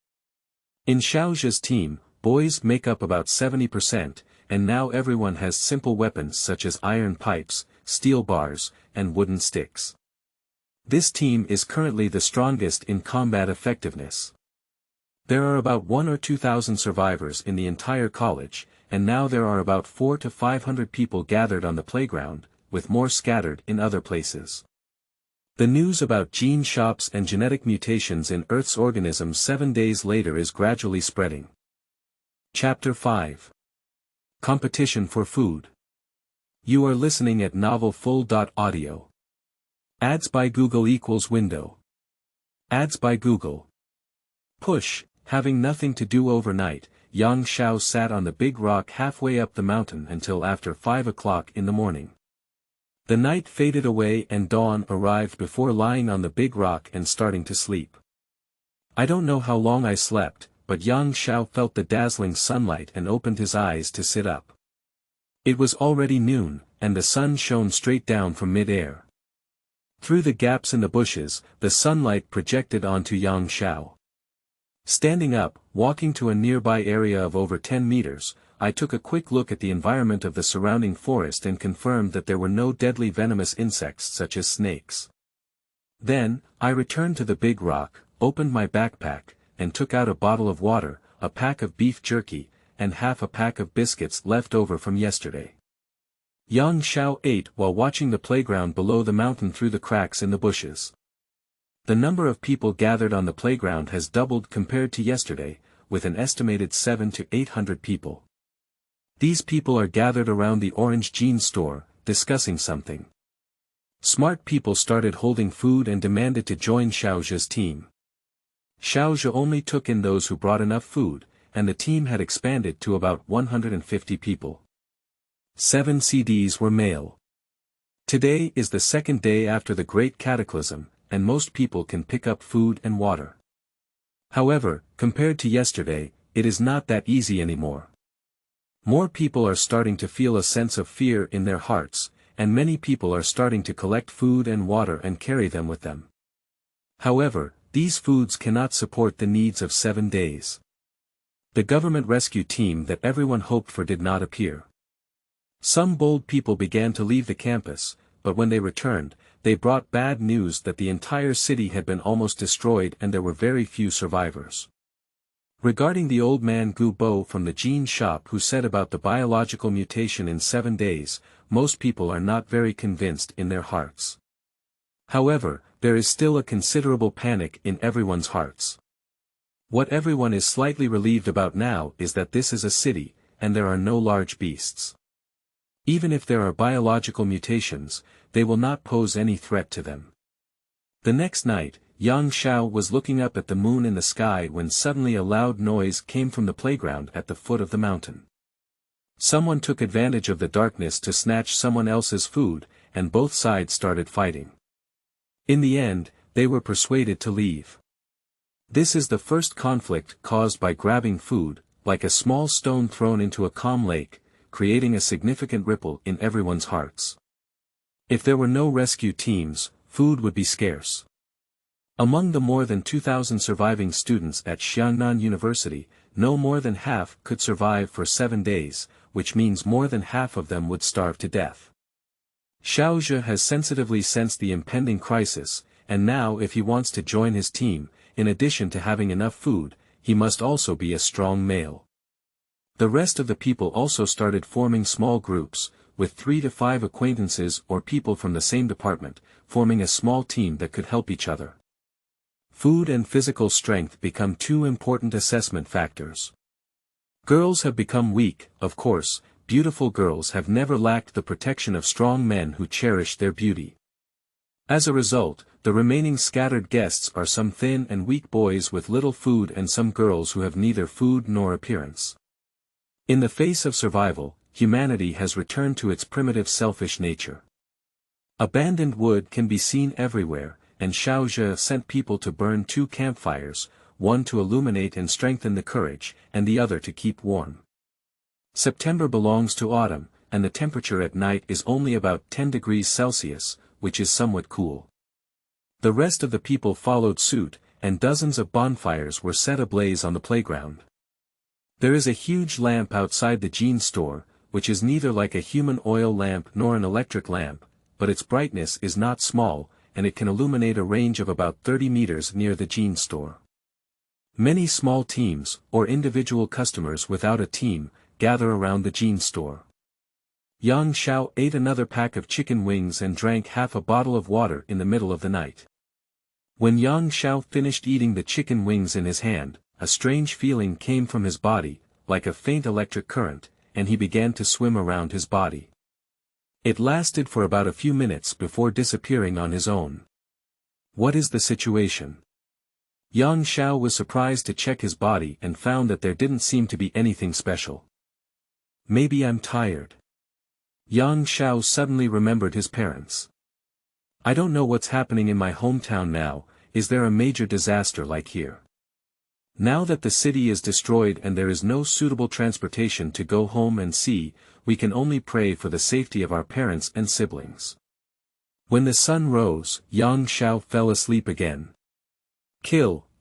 In Xiaozhe's team, boys make up about 70%, and now everyone has simple weapons such as iron pipes, steel bars, and wooden sticks. This team is currently the strongest in combat effectiveness. There are about 1 or 2,000 survivors in the entire college, and now there are about 400 to 500 people gathered on the playground, with more scattered in other places. The news about gene shops and genetic mutations in Earth's organisms 7 days later is gradually spreading. Chapter 5. Competition for Food. You are listening at novelfull.audio. Ads by Google equals window. Ads by Google. Push. Having nothing to do overnight, Yang Xiao sat on the big rock halfway up the mountain until after 5 o'clock in the morning. The night faded away and dawn arrived before lying on the big rock and starting to sleep. I don't know how long I slept, but Yang Xiao felt the dazzling sunlight and opened his eyes to sit up. It was already noon, and the sun shone straight down from mid-air. Through the gaps in the bushes, the sunlight projected onto Yang Xiao. Standing up, walking to a nearby area of over 10 meters, I took a quick look at the environment of the surrounding forest and confirmed that there were no deadly venomous insects such as snakes. Then, I returned to the big rock, opened my backpack, and took out a bottle of water, a pack of beef jerky, and half a pack of biscuits left over from yesterday. Yang Xiao ate while watching the playground below the mountain through the cracks in the bushes. The number of people gathered on the playground has doubled compared to yesterday, with an estimated 700 to 800 people. These people are gathered around the orange jean store, discussing something. Smart people started holding food and demanded to join Xiaozhe's team. Xiaozhe only took in those who brought enough food, and the team had expanded to about 150 people. 7 CDs were male. Today is the second day after the Great Cataclysm, and most people can pick up food and water. However, compared to yesterday, it is not that easy anymore. More people are starting to feel a sense of fear in their hearts, and many people are starting to collect food and water and carry them with them. However, these foods cannot support the needs of 7 days. The government rescue team that everyone hoped for did not appear. Some bold people began to leave the campus, but when they returned, they brought bad news that the entire city had been almost destroyed and there were very few survivors. Regarding the old man Gu Bo from the gene shop who said about the biological mutation in 7 days, most people are not very convinced in their hearts. However, there is still a considerable panic in everyone's hearts. What everyone is slightly relieved about now is that this is a city, and there are no large beasts. Even if there are biological mutations, they will not pose any threat to them. The next night, Yang Xiao was looking up at the moon in the sky when suddenly a loud noise came from the playground at the foot of the mountain. Someone took advantage of the darkness to snatch someone else's food, and both sides started fighting. In the end, they were persuaded to leave. This is the first conflict caused by grabbing food, like a small stone thrown into a calm lake, creating a significant ripple in everyone's hearts. If there were no rescue teams, food would be scarce. Among the more than 2,000 surviving students at Xiangnan University, no more than half could survive for 7 days, which means more than half of them would starve to death. Xiaozhe has sensitively sensed the impending crisis, and now if he wants to join his team, in addition to having enough food, he must also be a strong male. The rest of the people also started forming small groups, with 3 to 5 acquaintances or people from the same department, forming a small team that could help each other. Food and physical strength become 2 important assessment factors. Girls have become weak, of course. Beautiful girls have never lacked the protection of strong men who cherish their beauty. As a result, the remaining scattered guests are some thin and weak boys with little food and some girls who have neither food nor appearance. In the face of survival, humanity has returned to its primitive selfish nature. Abandoned wood can be seen everywhere, and Xiaozhe sent people to burn 2 campfires, one to illuminate and strengthen the courage, and the other to keep warm. September belongs to autumn, and the temperature at night is only about 10 degrees Celsius, which is somewhat cool. The rest of the people followed suit, and dozens of bonfires were set ablaze on the playground. There is a huge lamp outside the jean store, which is neither like a human oil lamp nor an electric lamp, but its brightness is not small, and it can illuminate a range of about 30 meters near the Gene store. Many small teams, or individual customers without a team, gather around the Gene store. Yang Xiao ate another pack of chicken wings and drank half a bottle of water in the middle of the night. When Yang Xiao finished eating the chicken wings in his hand, a strange feeling came from his body, like a faint electric current, and he began to swim around his body. It lasted for about a few minutes before disappearing on his own. What is the situation? Yang Xiao was surprised to check his body and found that there didn't seem to be anything special. Maybe I'm tired. Yang Xiao suddenly remembered his parents. I don't know what's happening in my hometown now. Is there a major disaster like here? Now that the city is destroyed and there is no suitable transportation to go home and see, we can only pray for the safety of our parents and siblings. When the sun rose, Yang Xiao fell asleep again.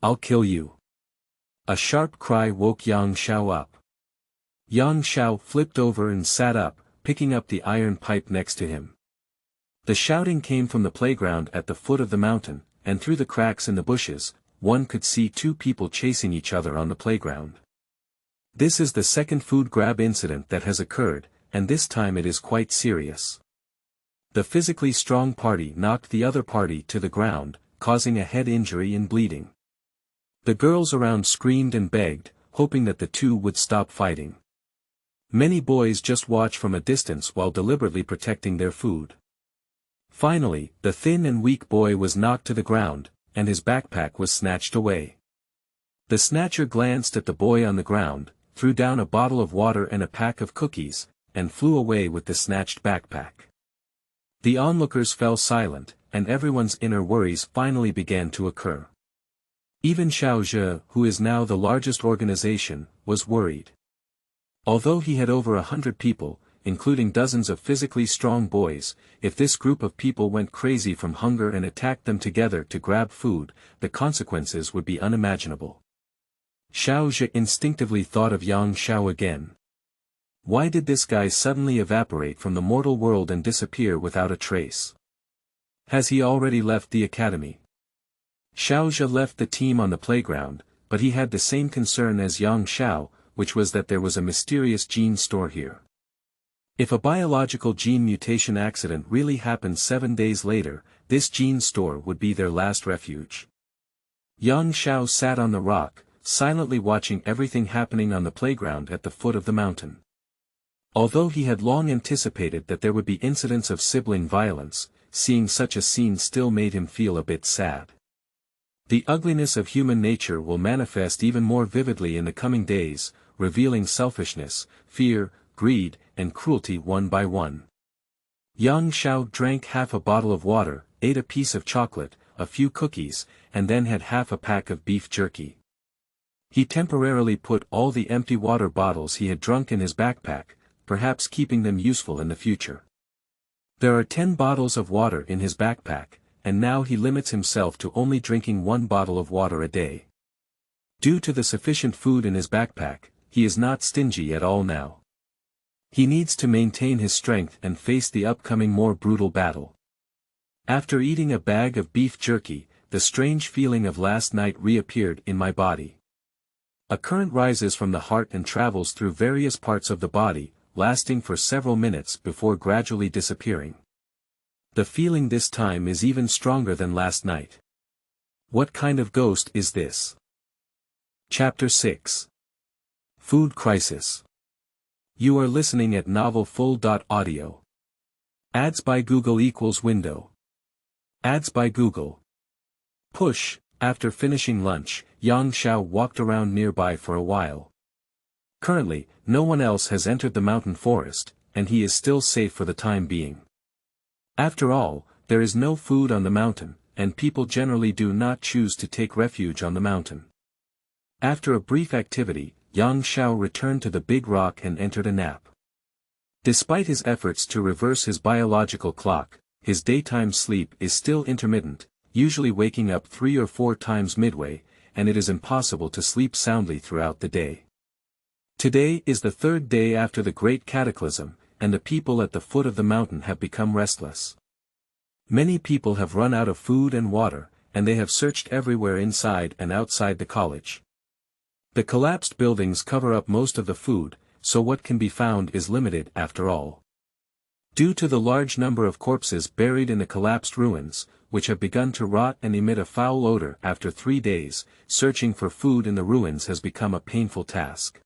I'll kill you. A sharp cry woke Yang Xiao up. Yang Xiao flipped over and sat up, picking up the iron pipe next to him. The shouting came from the playground at the foot of the mountain, and through the cracks in the bushes, one could see two people chasing each other on the playground. This is the second food grab incident that has occurred, and this time it is quite serious. The physically strong party knocked the other party to the ground, causing a head injury and bleeding. The girls around screamed and begged, hoping that the two would stop fighting. Many boys just watch from a distance while deliberately protecting their food. Finally, the thin and weak boy was knocked to the ground, and his backpack was snatched away. The snatcher glanced at the boy on the ground, threw down a bottle of water and a pack of cookies, and flew away with the snatched backpack. The onlookers fell silent, and everyone's inner worries finally began to occur. Even Xiaozhe, who is now the largest organization, was worried. Although he had over 100 people, including dozens of physically strong boys, if this group of people went crazy from hunger and attacked them together to grab food, the consequences would be unimaginable. Xiaozhe instinctively thought of Yang Xiao again. Why did this guy suddenly evaporate from the mortal world and disappear without a trace? Has he already left the academy? Xiaozhe left the team on the playground, but he had the same concern as Yang Xiao, which was that there was a mysterious gene store here. If a biological gene mutation accident really happened 7 days later, this gene store would be their last refuge. Yang Xiao sat on the rock, silently watching everything happening on the playground at the foot of the mountain. Although he had long anticipated that there would be incidents of sibling violence, seeing such a scene still made him feel a bit sad. The ugliness of human nature will manifest even more vividly in the coming days, revealing selfishness, fear, greed, and cruelty one by one. Yang Xiao drank half a bottle of water, ate a piece of chocolate, a few cookies, and then had half a pack of beef jerky. He temporarily put all the empty water bottles he had drunk in his backpack, perhaps keeping them useful in the future. There are 10 bottles of water in his backpack, and now he limits himself to only drinking 1 bottle of water a day. Due to the sufficient food in his backpack, he is not stingy at all now. He needs to maintain his strength and face the upcoming more brutal battle. After eating a bag of beef jerky, the strange feeling of last night reappeared in my body. A current rises from the heart and travels through various parts of the body, lasting for several minutes before gradually disappearing. The feeling this time is even stronger than last night. What kind of ghost is this? Chapter 6. Food Crisis. You are listening at novelfull.audio. Ads by Google equals window. Ads by Google. Push. After finishing lunch, Yang Xiao walked around nearby for a while. Currently, no one else has entered the mountain forest, and he is still safe for the time being. After all, there is no food on the mountain, and people generally do not choose to take refuge on the mountain. After a brief activity, Yang Xiao returned to the big rock and entered a nap. Despite his efforts to reverse his biological clock, his daytime sleep is still intermittent, usually waking up 3 or 4 times midway, and it is impossible to sleep soundly throughout the day. Today is the third day after the Great Cataclysm, and the people at the foot of the mountain have become restless. Many people have run out of food and water, and they have searched everywhere inside and outside the college. The collapsed buildings cover up most of the food, so what can be found is limited after all. Due to the large number of corpses buried in the collapsed ruins, which have begun to rot and emit a foul odor after 3 days, searching for food in the ruins has become a painful task.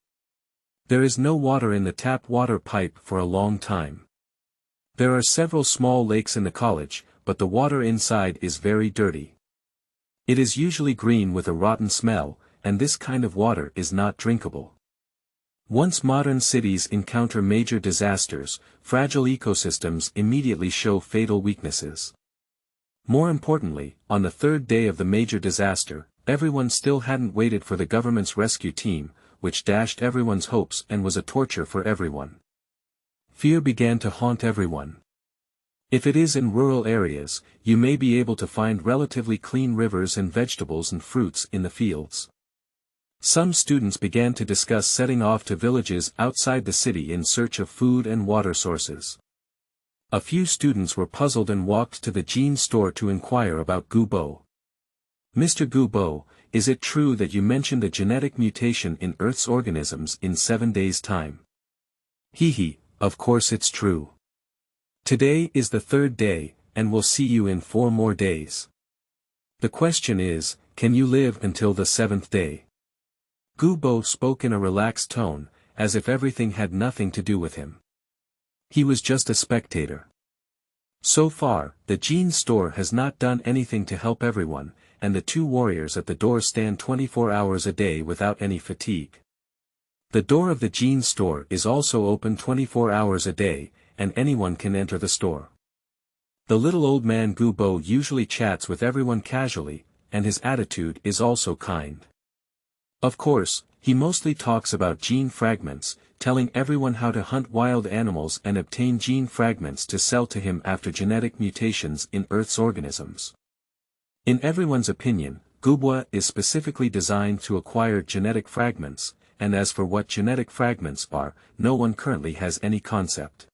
There is no water in the tap water pipe for a long time. There are several small lakes in the college, but the water inside is very dirty. It is usually green with a rotten smell, and this kind of water is not drinkable. Once modern cities encounter major disasters, fragile ecosystems immediately show fatal weaknesses. More importantly, on the third day of the major disaster, everyone still hadn't waited for the government's rescue team, which dashed everyone's hopes and was a torture for everyone. Fear began to haunt everyone. If it is in rural areas, you may be able to find relatively clean rivers and vegetables and fruits in the fields. Some students began to discuss setting off to villages outside the city in search of food and water sources. A few students were puzzled and walked to the gene store to inquire about Gubo. "Mr. Gubo, is it true that you mentioned a genetic mutation in Earth's organisms in 7 days' time?" "Hee, of course it's true. Today is the third day, and we'll see you in 4 more days. The question is, can you live until the 7th day?" Gubo spoke in a relaxed tone, as if everything had nothing to do with him. He was just a spectator. So far, the gene store has not done anything to help everyone, and the 2 warriors at the door stand 24 hours a day without any fatigue. The door of the gene store is also open 24 hours a day, and anyone can enter the store. The little old man Gubo usually chats with everyone casually, and his attitude is also kind. Of course, he mostly talks about gene fragments, telling everyone how to hunt wild animals and obtain gene fragments to sell to him after genetic mutations in Earth's organisms. In everyone's opinion, Gubo is specifically designed to acquire genetic fragments, and as for what genetic fragments are, no one currently has any concept.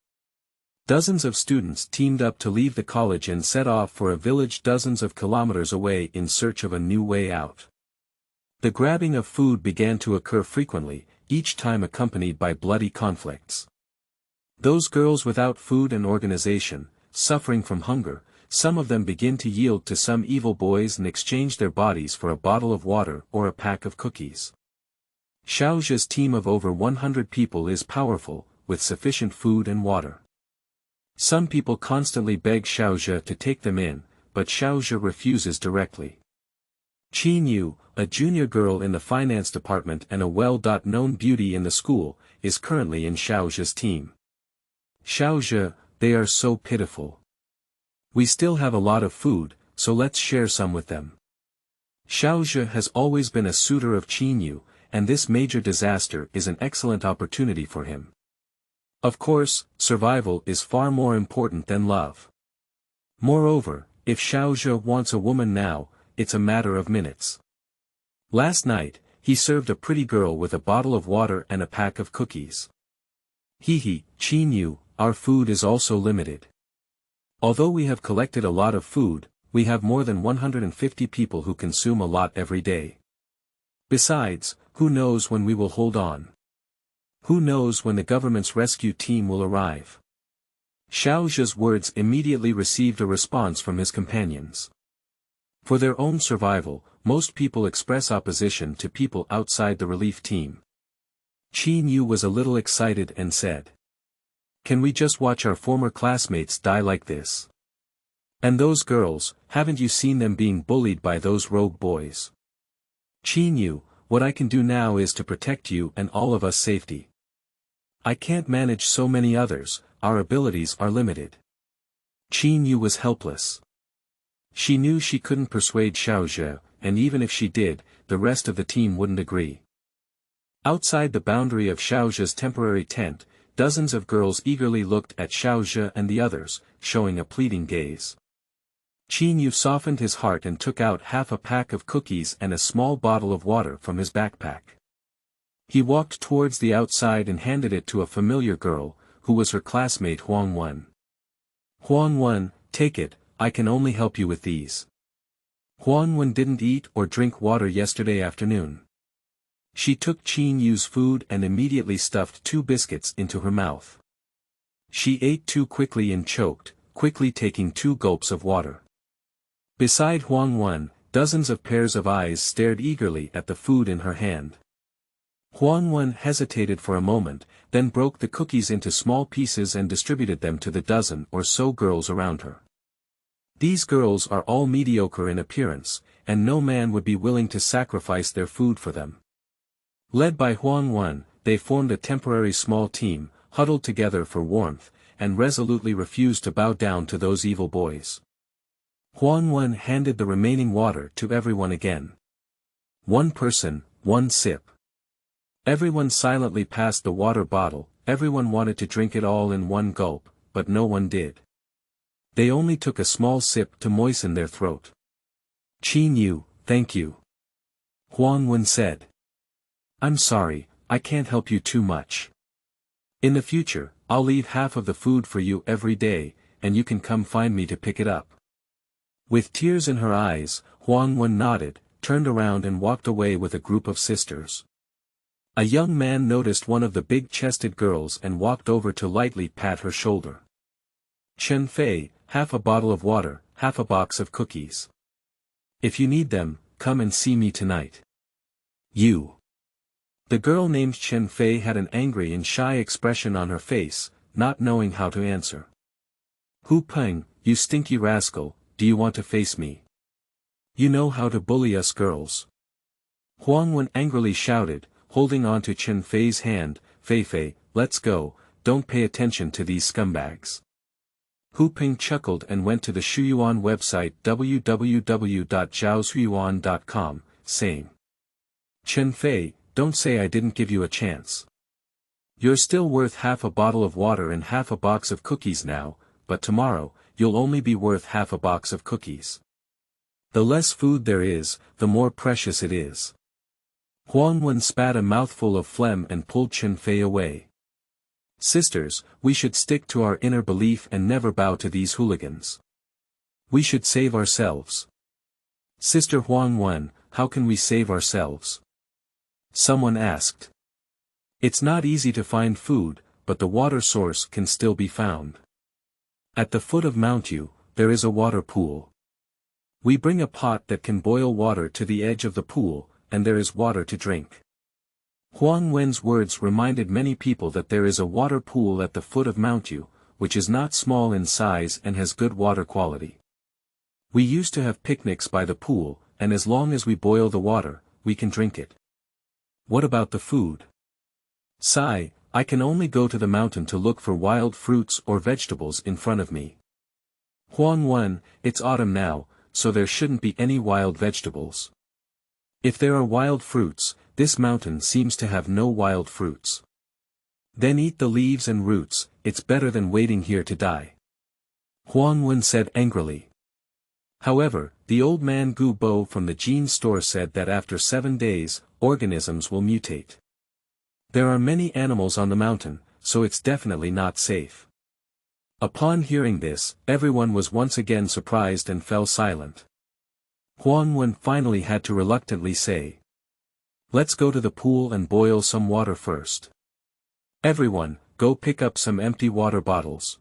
Dozens of students teamed up to leave the college and set off for a village dozens of kilometers away in search of a new way out. The grabbing of food began to occur frequently, each time accompanied by bloody conflicts. Those girls without food and organization, suffering from hunger, some of them begin to yield to some evil boys and exchange their bodies for a bottle of water or a pack of cookies. Xiaoju's team of over 100 people is powerful, with sufficient food and water. Some people constantly beg Xiaoju to take them in, but Xiaoju refuses directly. Qin Yu, a junior girl in the finance department and a well-known beauty in the school, is currently in Xiaoju's team. "Xiaoju, they are so pitiful. We still have a lot of food, so let's share some with them." Xiaoju has always been a suitor of Qin Yu, and this major disaster is an excellent opportunity for him. Of course, survival is far more important than love. Moreover, if Xiaoju wants a woman now, it's a matter of minutes. Last night, he served a pretty girl with a bottle of water and a pack of cookies. "Hee, Qin Yu, our food is also limited. Although we have collected a lot of food, we have more than 150 people who consume a lot every day. Besides, who knows when we will hold on? Who knows when the government's rescue team will arrive?" Xiaoju's words immediately received a response from his companions. For their own survival, most people express opposition to people outside the relief team. Qin Yu was a little excited and said, "Can we just watch our former classmates die like this? And those girls, haven't you seen them being bullied by those rogue boys? Qin Yu, what I can do now is to protect you and all of us safety. I can't manage so many others, our abilities are limited." Qin Yu was helpless. She knew she couldn't persuade Xiaoju, and even if she did, the rest of the team wouldn't agree. Outside the boundary of Xiaoju's temporary tent, dozens of girls eagerly looked at Xiaoju and the others, showing a pleading gaze. Qin Yu softened his heart and took out half a pack of cookies and a small bottle of water from his backpack. He walked towards the outside and handed it to a familiar girl, who was her classmate Huang Wen. Huang Wen, take it, I can only help you with these. Huang Wen didn't eat or drink water yesterday afternoon. She took Qin Yu's food and immediately stuffed 2 biscuits into her mouth. She ate too quickly and choked, quickly taking 2 gulps of water. Beside Huang Wen, dozens of pairs of eyes stared eagerly at the food in her hand. Huang Wen hesitated for a moment, then broke the cookies into small pieces and distributed them to the dozen or so girls around her. These girls are all mediocre in appearance, and no man would be willing to sacrifice their food for them. Led by Huang Wen, they formed a temporary small team, huddled together for warmth, and resolutely refused to bow down to those evil boys. Huang Wen handed the remaining water to everyone again. 1 person, 1 sip. Everyone silently passed the water bottle. Everyone wanted to drink it all in 1 gulp, but no one did. They only took a small sip to moisten their throat. Qin Yu, thank you. Huang Wen said. I'm sorry, I can't help you too much. In the future, I'll leave half of the food for you every day, and you can come find me to pick it up. With tears in her eyes, Huang Wen nodded, turned around and walked away with a group of sisters. A young man noticed one of the big-chested girls and walked over to lightly pat her shoulder. Chen Fei, half a bottle of water, half a box of cookies. If you need them, come and see me tonight. You. The girl named Chen Fei had an angry and shy expression on her face, not knowing how to answer. Hu Peng, you stinky rascal, do you want to face me? You know how to bully us girls. Huang Wen angrily shouted, holding on to Chen Fei's hand, Fei, let's go, don't pay attention to these scumbags. Hu Peng chuckled and went to the Shuyuan website www.zhaoshuyuan.com, saying. Chen Fei, don't say I didn't give you a chance. You're still worth half a bottle of water and half a box of cookies now, but tomorrow, you'll only be worth half a box of cookies. The less food there is, the more precious it is. Huang Wen spat a mouthful of phlegm and pulled Chen Fei away. Sisters, we should stick to our inner belief and never bow to these hooligans. We should save ourselves. Sister Huang Wen, how can we save ourselves? Someone asked. It's not easy to find food, but the water source can still be found. At the foot of Mount Yu, there is a water pool. We bring a pot that can boil water to the edge of the pool, and there is water to drink. Huang Wen's words reminded many people that there is a water pool at the foot of Mount Yu, which is not small in size and has good water quality. We used to have picnics by the pool, and as long as we boil the water, we can drink it. What about the food? Sigh, I can only go to the mountain to look for wild fruits or vegetables in front of me. Huang Wen, it's autumn now, so there shouldn't be any wild vegetables. If there are wild fruits, this mountain seems to have no wild fruits. Then eat the leaves and roots, it's better than waiting here to die. Huang Wen said angrily. However, the old man Gu Bo from the Jean store said that after 7 days, organisms will mutate. There are many animals on the mountain, so it's definitely not safe. Upon hearing this, everyone was once again surprised and fell silent. Huang Wen finally had to reluctantly say. Let's go to the pool and boil some water first. Everyone, go pick up some empty water bottles.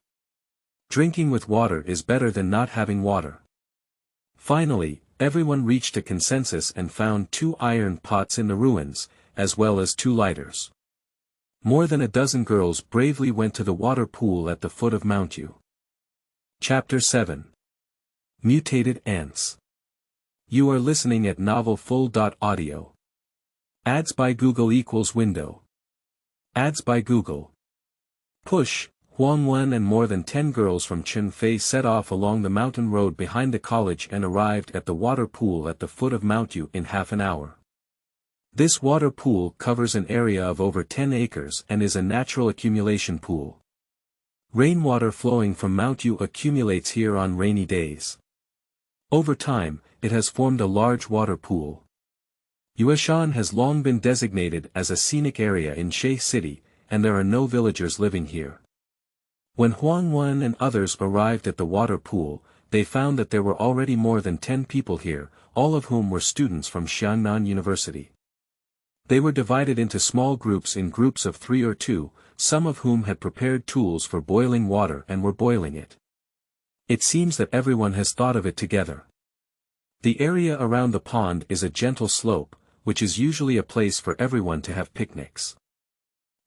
Drinking with water is better than not having water. Finally, everyone reached a consensus and found 2 iron pots in the ruins, as well as 2 lighters. More than a dozen girls bravely went to the water pool at the foot of Mount Yu. Chapter 7. Mutated Ants. You are listening at novelfull.audio. Ads by Google equals window. Ads by Google. Push. Huang Wen and more than 10 girls from Chen Fei set off along the mountain road behind the college and arrived at the water pool at the foot of Mount Yu in half an hour. This water pool covers an area of over 10 acres and is a natural accumulation pool. Rainwater flowing from Mount Yu accumulates here on rainy days. Over time, it has formed a large water pool. Yueshan has long been designated as a scenic area in She City, and there are no villagers living here. When Huang Wen and others arrived at the water pool, they found that there were already more than 10 people here, all of whom were students from Xiangnan University. They were divided into small groups in groups of 3 or 2, some of whom had prepared tools for boiling water and were boiling it. It seems that everyone has thought of it together. The area around the pond is a gentle slope, which is usually a place for everyone to have picnics.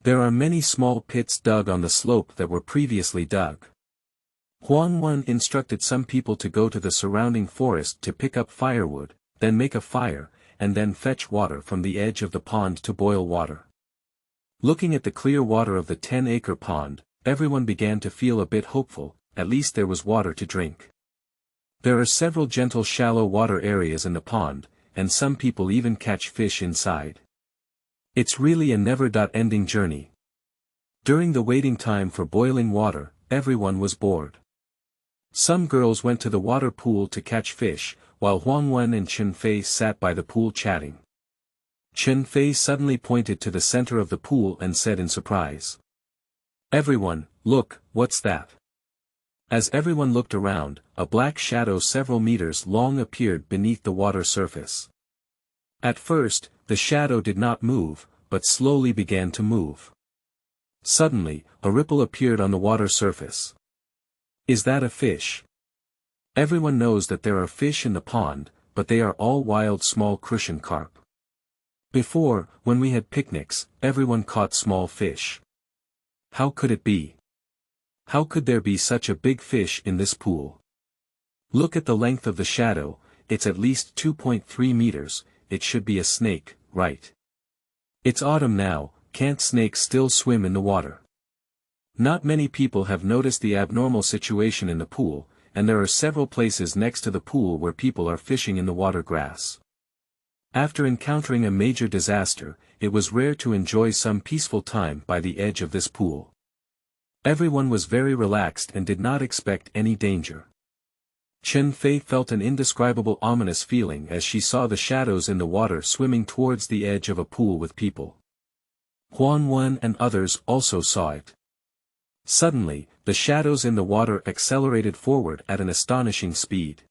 There are many small pits dug on the slope that were previously dug. Huang Wen instructed some people to go to the surrounding forest to pick up firewood, then make a fire, and then fetch water from the edge of the pond to boil water. Looking at the clear water of the 10-acre pond, everyone began to feel a bit hopeful, at least there was water to drink. There are several gentle shallow water areas in the pond, and some people even catch fish inside. It's really a never-ending journey. During the waiting time for boiling water, everyone was bored. Some girls went to the water pool to catch fish, while Huang Wen and Chen Fei sat by the pool chatting. Chen Fei suddenly pointed to the center of the pool and said in surprise, "Everyone, look, what's that?" As everyone looked around, a black shadow several meters long appeared beneath the water surface. At first, the shadow did not move, but slowly began to move. Suddenly, a ripple appeared on the water surface. Is that a fish? Everyone knows that there are fish in the pond, but they are all wild small crucian carp. Before, when we had picnics, everyone caught small fish. How could it be? How could there be such a big fish in this pool? Look at the length of the shadow, it's at least 2.3 meters, it should be a snake, right? It's autumn now, can't snakes still swim in the water? Not many people have noticed the abnormal situation in the pool, and there are several places next to the pool where people are fishing in the water grass. After encountering a major disaster, it was rare to enjoy some peaceful time by the edge of this pool. Everyone was very relaxed and did not expect any danger. Chen Fei felt an indescribable ominous feeling as she saw the shadows in the water swimming towards the edge of a pool with people. Huang Wen and others also saw it. Suddenly, the shadows in the water accelerated forward at an astonishing speed.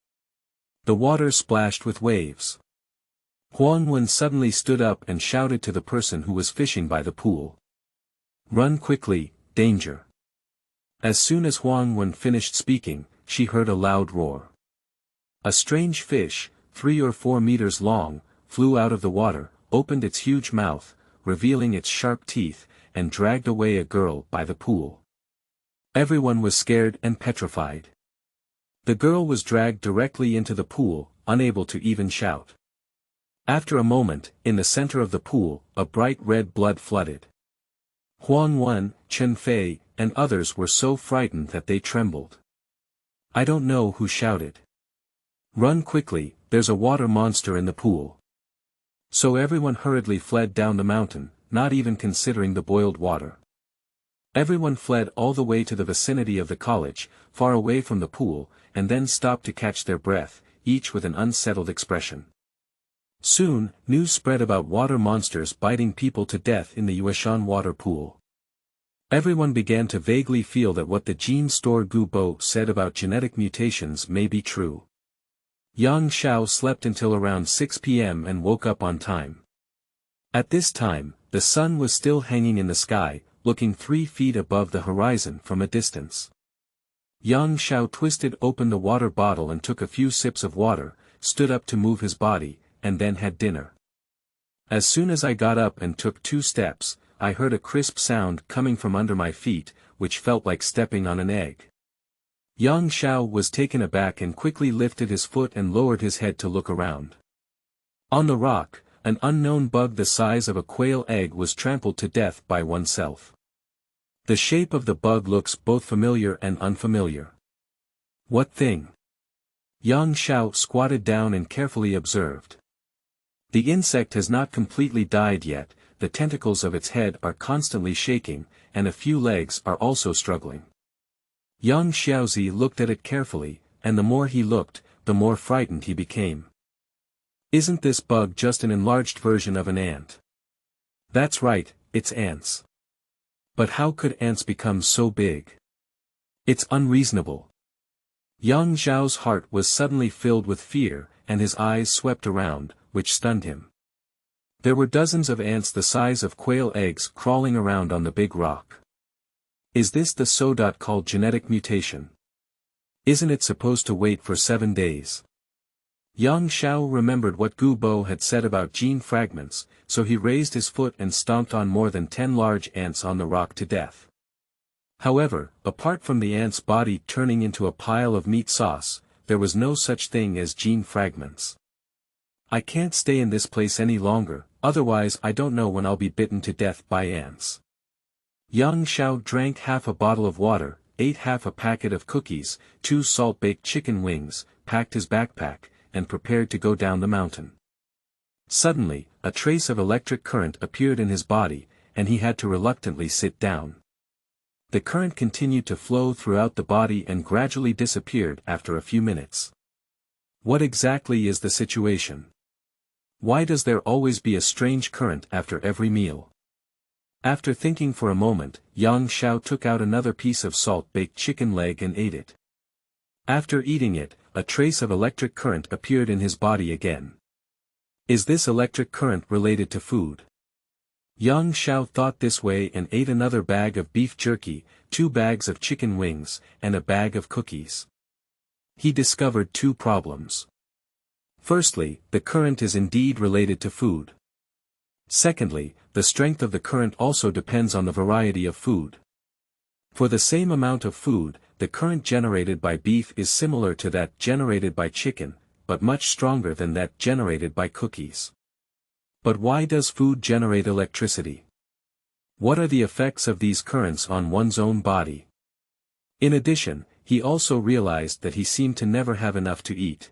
The water splashed with waves. Huang Wen suddenly stood up and shouted to the person who was fishing by the pool. "Run quickly, danger." As soon as Huang Wen finished speaking, she heard a loud roar. A strange fish, 3 or 4 meters long, flew out of the water, opened its huge mouth, revealing its sharp teeth, and dragged away a girl by the pool. Everyone was scared and petrified. The girl was dragged directly into the pool, unable to even shout. After a moment, in the center of the pool, a bright red blood flooded. Huang Wen, Chen Fei, and others were so frightened that they trembled. I don't know who shouted. "Run quickly, there's a water monster in the pool." So everyone hurriedly fled down the mountain, not even considering the boiled water. Everyone fled all the way to the vicinity of the college, far away from the pool, and then stopped to catch their breath, each with an unsettled expression. Soon, news spread about water monsters biting people to death in the Yueshan water pool. Everyone began to vaguely feel that what the gene store Gu Bo said about genetic mutations may be true. Yang Xiao slept until around 6 p.m. and woke up on time. At this time, the sun was still hanging in the sky, looking 3 feet above the horizon from a distance. Yang Xiao twisted open the water bottle and took a few sips of water, stood up to move his body, and then had dinner. As soon as I got up and took 2 steps, I heard a crisp sound coming from under my feet, which felt like stepping on an egg. Yang Xiao was taken aback and quickly lifted his foot and lowered his head to look around. On the rock, an unknown bug the size of a quail egg was trampled to death by oneself. The shape of the bug looks both familiar and unfamiliar. What thing? Yang Xiao squatted down and carefully observed. The insect has not completely died yet, the tentacles of its head are constantly shaking, and a few legs are also struggling. Yang Xiaozi looked at it carefully, and the more he looked, the more frightened he became. Isn't this bug just an enlarged version of an ant? That's right, it's ants. But how could ants become so big? It's unreasonable. Yang Xiao's heart was suddenly filled with fear, and his eyes swept around, which stunned him. There were dozens of ants the size of quail eggs crawling around on the big rock. Is this the so-called genetic mutation? Isn't it supposed to wait for 7 days? Yang Xiao remembered what Gu Bo had said about gene fragments, so he raised his foot and stomped on more than 10 large ants on the rock to death. However, apart from the ant's body turning into a pile of meat sauce, there was no such thing as gene fragments. I can't stay in this place any longer, otherwise I don't know when I'll be bitten to death by ants. Yang Xiao drank half a bottle of water, ate half a packet of cookies, 2 salt-baked chicken wings, packed his backpack, and prepared to go down the mountain. Suddenly, a trace of electric current appeared in his body, and he had to reluctantly sit down. The current continued to flow throughout the body and gradually disappeared after a few minutes. What exactly is the situation? Why does there always be a strange current after every meal? After thinking for a moment, Yang Xiao took out another piece of salt-baked chicken leg and ate it. After eating it, a trace of electric current appeared in his body again. Is this electric current related to food? Yang Xiao thought this way and ate another bag of beef jerky, 2 bags of chicken wings, and a bag of cookies. He discovered 2 problems. Firstly, the current is indeed related to food. Secondly, the strength of the current also depends on the variety of food. For the same amount of food, the current generated by beef is similar to that generated by chicken, but much stronger than that generated by cookies. But why does food generate electricity? What are the effects of these currents on one's own body? In addition, he also realized that he seemed to never have enough to eat.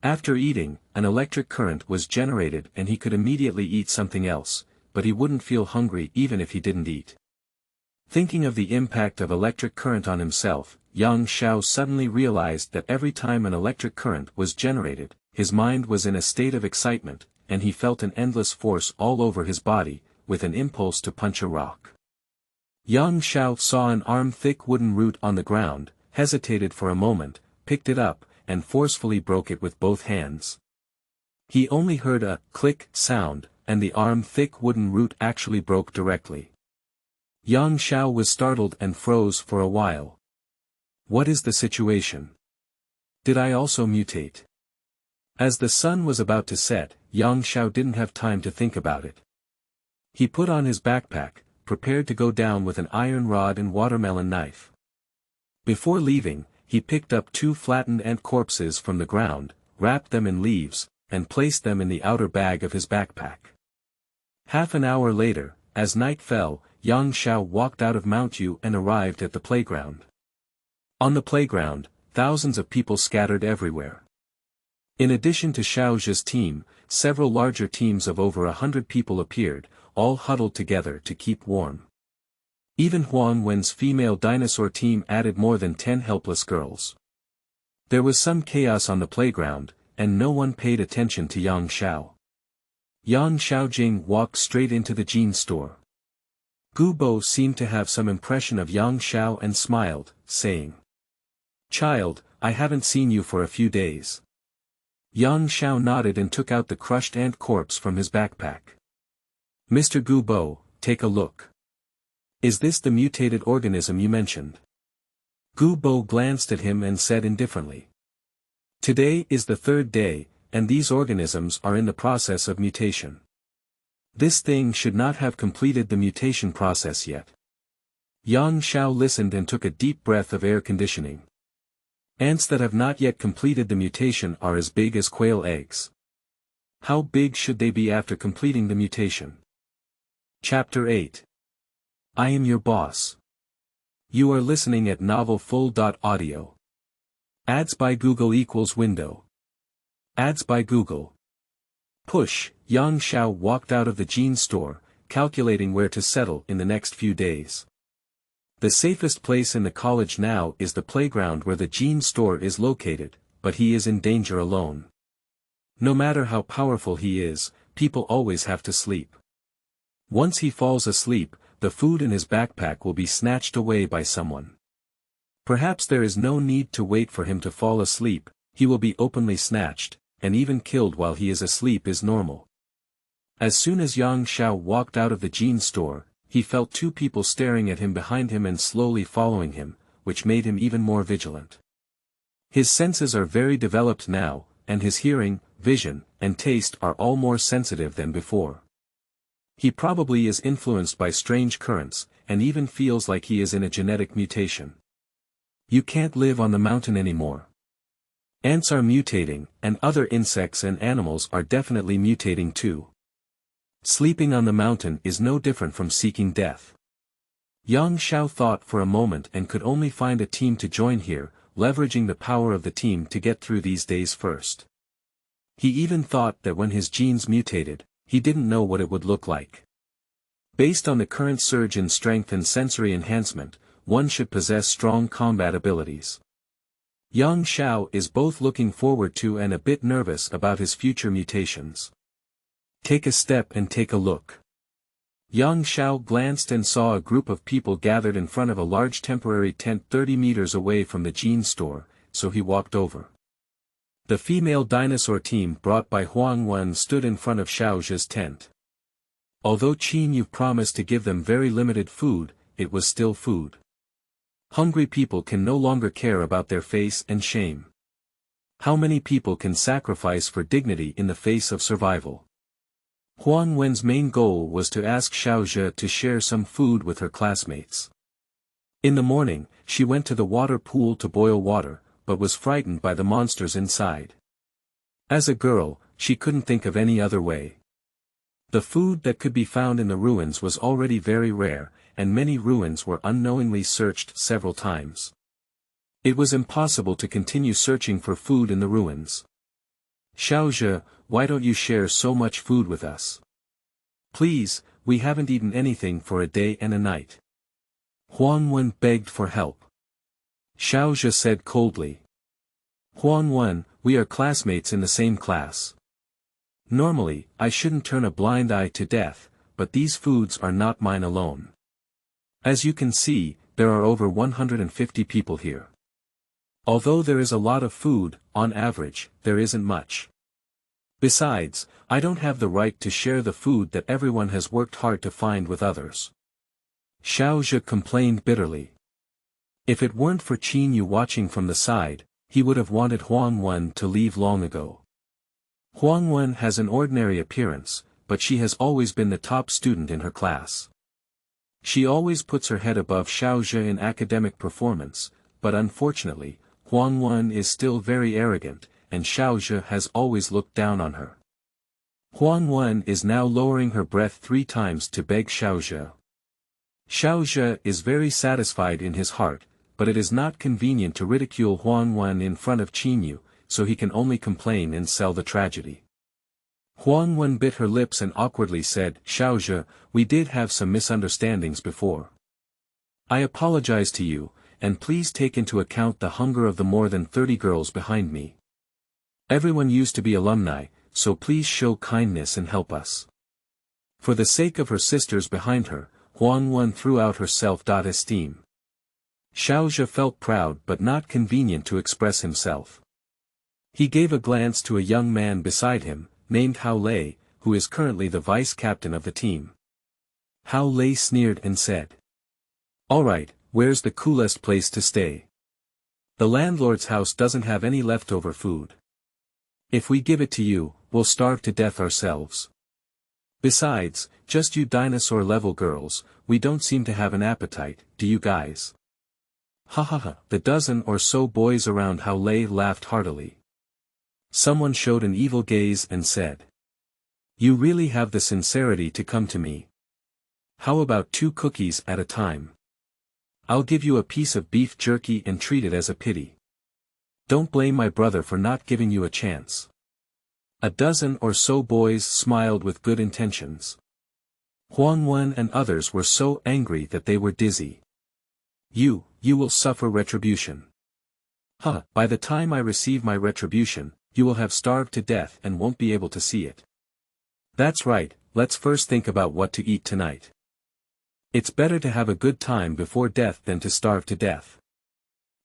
After eating, an electric current was generated and he could immediately eat something else, but he wouldn't feel hungry even if he didn't eat. Thinking of the impact of electric current on himself, Yang Xiao suddenly realized that every time an electric current was generated, his mind was in a state of excitement, and he felt an endless force all over his body, with an impulse to punch a rock. Yang Xiao saw an arm-thick wooden root on the ground, hesitated for a moment, picked it up, and forcefully broke it with both hands. He only heard a click sound, and the arm-thick wooden root actually broke directly. Yang Xiao was startled and froze for a while. What is the situation? Did I also mutate? As the sun was about to set, Yang Xiao didn't have time to think about it. He put on his backpack, prepared to go down with an iron rod and watermelon knife. Before leaving, he picked up 2 flattened ant corpses from the ground, wrapped them in leaves, and placed them in the outer bag of his backpack. Half an hour later, as night fell, Yang Xiao walked out of Mount Yu and arrived at the playground. On the playground, thousands of people scattered everywhere. In addition to Xiaozhe's team, several larger teams of over 100 people appeared, all huddled together to keep warm. Even Huang Wen's female dinosaur team added more than 10 helpless girls. There was some chaos on the playground, and no one paid attention to Yang Xiao. Yang Xiaojing walked straight into the jean store. Gu Bo seemed to have some impression of Yang Xiao and smiled, saying, "Child, I haven't seen you for a few days." Yang Xiao nodded and took out the crushed ant corpse from his backpack. "Mr. Gu Bo, take a look. Is this the mutated organism you mentioned?" Gu Bo glanced at him and said indifferently, "Today is the 3rd day, and these organisms are in the process of mutation. This thing should not have completed the mutation process yet." Yang Xiao listened and took a deep breath of air conditioning. Ants that have not yet completed the mutation are as big as quail eggs. How big should they be after completing the mutation? Chapter 8. I am your boss. You are listening at novelfull.audio. Ads by Google equals window. Ads by Google. Push. Yang Xiao walked out of the jean store, calculating where to settle in the next few days. The safest place in the college now is the playground where the jean store is located, but he is in danger alone. No matter how powerful he is, people always have to sleep. Once he falls asleep, the food in his backpack will be snatched away by someone. Perhaps there is no need to wait for him to fall asleep, he will be openly snatched, and even killed while he is asleep is normal. As soon as Yang Xiao walked out of the jean store, he felt two people staring at him behind him and slowly following him, which made him even more vigilant. His senses are very developed now, and his hearing, vision, and taste are all more sensitive than before. He probably is influenced by strange currents, and even feels like he is in a genetic mutation. You can't live on the mountain anymore. Ants are mutating, and other insects and animals are definitely mutating too. Sleeping on the mountain is no different from seeking death. Yang Xiao thought for a moment and could only find a team to join here, leveraging the power of the team to get through these days first. He even thought that when his genes mutated, he didn't know what it would look like. Based on the current surge in strength and sensory enhancement, one should possess strong combat abilities. Yang Xiao is both looking forward to and a bit nervous about his future mutations. Take a step and take a look. Yang Xiao glanced and saw a group of people gathered in front of a large temporary tent 30 meters away from the jean store, so he walked over. The female dinosaur team brought by Huang Wen stood in front of Xiaozhe's tent. Although Qin Yu promised to give them very limited food, it was still food. Hungry people can no longer care about their face and shame. How many people can sacrifice for dignity in the face of survival? Huang Wen's main goal was to ask Xiaozhe to share some food with her classmates. In the morning, she went to the water pool to boil water, but was frightened by the monsters inside. As a girl, she couldn't think of any other way. The food that could be found in the ruins was already very rare, and many ruins were unknowingly searched several times. It was impossible to continue searching for food in the ruins. Xiaozhe, why don't you share so much food with us? Please, we haven't eaten anything for a day and a night. Huang Wen begged for help. Xiaozhe said coldly. Huang Wen, we are classmates in the same class. Normally, I shouldn't turn a blind eye to death, but these foods are not mine alone. As you can see, there are over 150 people here. Although there is a lot of food, on average, there isn't much. Besides, I don't have the right to share the food that everyone has worked hard to find with others. Xiaozhe complained bitterly. If it weren't for Qin Yu watching from the side, he would have wanted Huang Wen to leave long ago. Huang Wen has an ordinary appearance, but she has always been the top student in her class. She always puts her head above Xiaozhe in academic performance, but unfortunately, Huang Wen is still very arrogant, and Xiaozhe has always looked down on her. Huang Wen is now lowering her breath 3 times to beg Xiaozhe. Xiaozhe is very satisfied in his heart, but it is not convenient to ridicule Huang Wen in front of Qin Yu, so he can only complain and sell the tragedy. Huang Wen bit her lips and awkwardly said, Xiaozhe, we did have some misunderstandings before. I apologize to you, and please take into account the hunger of the more than 30 girls behind me. Everyone used to be alumni, so please show kindness and help us. For the sake of her sisters behind her, Huang Wen threw out her self-esteem. Xiaozhe felt proud but not convenient to express himself. He gave a glance to a young man beside him, named Hao Lei, who is currently the vice-captain of the team. Hao Lei sneered and said. Alright, where's the coolest place to stay? The landlord's house doesn't have any leftover food. If we give it to you, we'll starve to death ourselves. Besides, just you dinosaur-level girls, we don't seem to have an appetite, do you guys? Ha ha ha, the dozen or so boys around Hao Lei laughed heartily. Someone showed an evil gaze and said. You really have the sincerity to come to me. How about 2 cookies at a time? I'll give you a piece of beef jerky and treat it as a pity. Don't blame my brother for not giving you a chance. A dozen or so boys smiled with good intentions. Huang Wen and others were so angry that they were dizzy. You will suffer retribution. By the time I receive my retribution, you will have starved to death and won't be able to see it. That's right, let's first think about what to eat tonight. It's better to have a good time before death than to starve to death.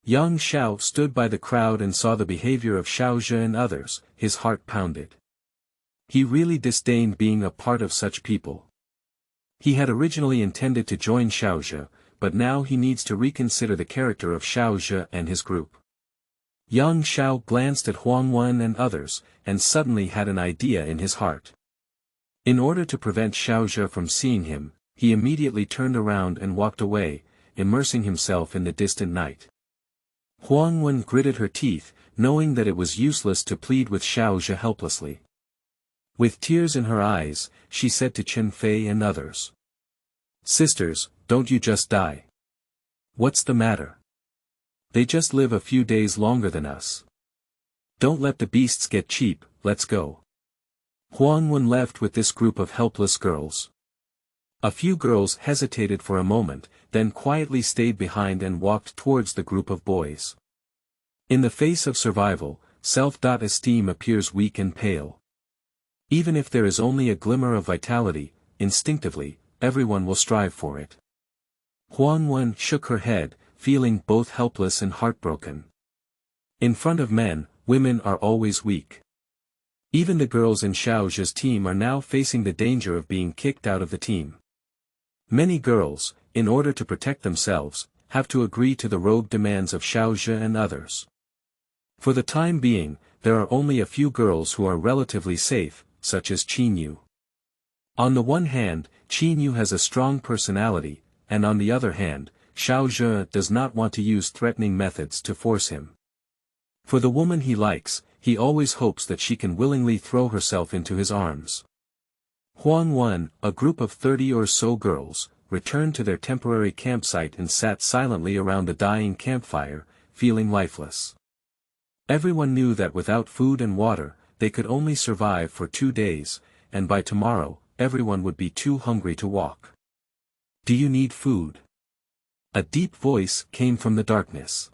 Yang Xiao stood by the crowd and saw the behavior of Xiaozhe and others, his heart pounded. He really disdained being a part of such people. He had originally intended to join Xiaozhe, but now he needs to reconsider the character of Xiaozhe and his group. Yang Xiao glanced at Huang Wen and others, and suddenly had an idea in his heart. In order to prevent Xiaozhe from seeing him, he immediately turned around and walked away, immersing himself in the distant night. Huang Wen gritted her teeth, knowing that it was useless to plead with Xiaozhe helplessly. With tears in her eyes, she said to Chen Fei and others. Sisters, don't you just die? What's the matter? They just live a few days longer than us. Don't let the beasts get cheap, let's go. Huang Wen left with this group of helpless girls. A few girls hesitated for a moment, then quietly stayed behind and walked towards the group of boys. In the face of survival, self-esteem appears weak and pale. Even if there is only a glimmer of vitality, instinctively, everyone will strive for it. Huang Wen shook her head, feeling both helpless and heartbroken. In front of men, women are always weak. Even the girls in Xiaozhe's team are now facing the danger of being kicked out of the team. Many girls, in order to protect themselves, have to agree to the rogue demands of Xiaozhe and others. For the time being, there are only a few girls who are relatively safe, such as Qinyu. On the one hand, Qinyu has a strong personality, and on the other hand, Xiaozhe does not want to use threatening methods to force him. For the woman he likes, he always hopes that she can willingly throw herself into his arms. Huang Wen, a group of 30 or so girls, returned to their temporary campsite and sat silently around a dying campfire, feeling lifeless. Everyone knew that without food and water, they could only survive for 2 days, and by tomorrow, everyone would be too hungry to walk. Do you need food? A deep voice came from the darkness.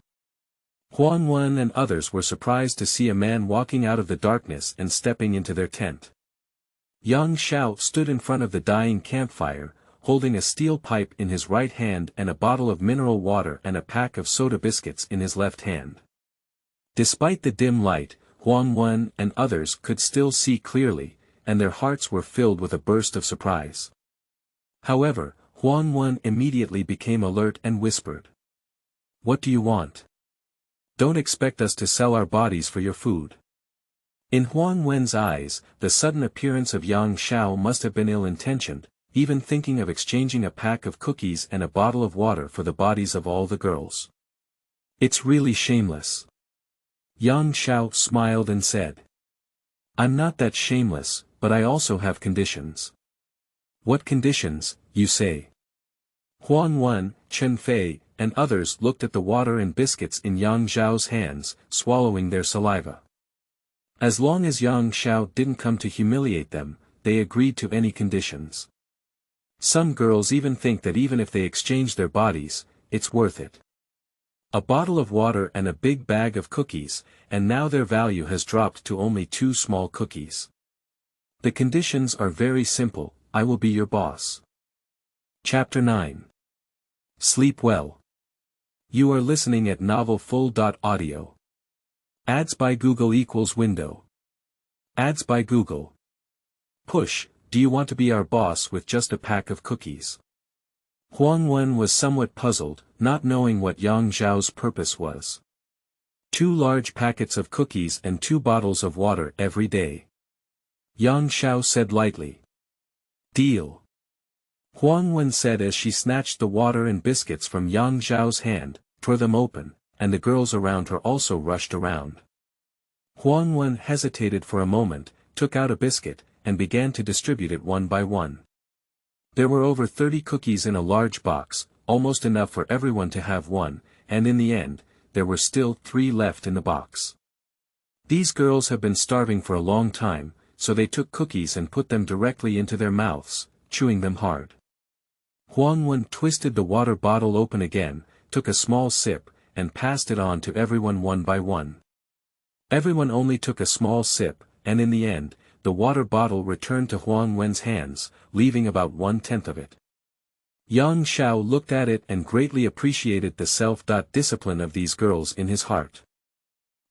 Huang Wen and others were surprised to see a man walking out of the darkness and stepping into their tent. Yang Xiao stood in front of the dying campfire, holding a steel pipe in his right hand and a bottle of mineral water and a pack of soda biscuits in his left hand. Despite the dim light, Huang Wen and others could still see clearly, and their hearts were filled with a burst of surprise. However, Huang Wen immediately became alert and whispered. What do you want? Don't expect us to sell our bodies for your food. In Huang Wen's eyes, the sudden appearance of Yang Xiao must have been ill-intentioned, even thinking of exchanging a pack of cookies and a bottle of water for the bodies of all the girls. It's really shameless. Yang Xiao smiled and said. I'm not that shameless, but I also have conditions. What conditions, you say? Huang Wen, Chen Fei, and others looked at the water and biscuits in Yang Xiao's hands, swallowing their saliva. As long as Yang Xiao didn't come to humiliate them, they agreed to any conditions. Some girls even think that even if they exchange their bodies, it's worth it. A bottle of water and a big bag of cookies, and now their value has dropped to only 2 small cookies. The conditions are very simple, I will be your boss. Chapter 9. Sleep well. You are listening at novelfull.audio. Ads by Google equals window. Ads by Google. Push, do you want to be our boss with just a pack of cookies? Huang Wen was somewhat puzzled, not knowing what Yang Xiao's purpose was. 2 large packets of cookies and 2 bottles of water every day. Yang Xiao said lightly. Deal. Huang Wen said as she snatched the water and biscuits from Yang Xiao's hand, tore them open, and the girls around her also rushed around. Huang Wen hesitated for a moment, took out a biscuit, and began to distribute it one by one. There were over 30 cookies in a large box, almost enough for everyone to have one, and in the end, there were still 3 left in the box. These girls have been starving for a long time, so they took cookies and put them directly into their mouths, chewing them hard. Huang Wen twisted the water bottle open again, took a small sip, and passed it on to everyone one by one. Everyone only took a small sip, and in the end, the water bottle returned to Huang Wen's hands, leaving about 1/10 of it. Yang Xiao looked at it and greatly appreciated the self-discipline of these girls in his heart.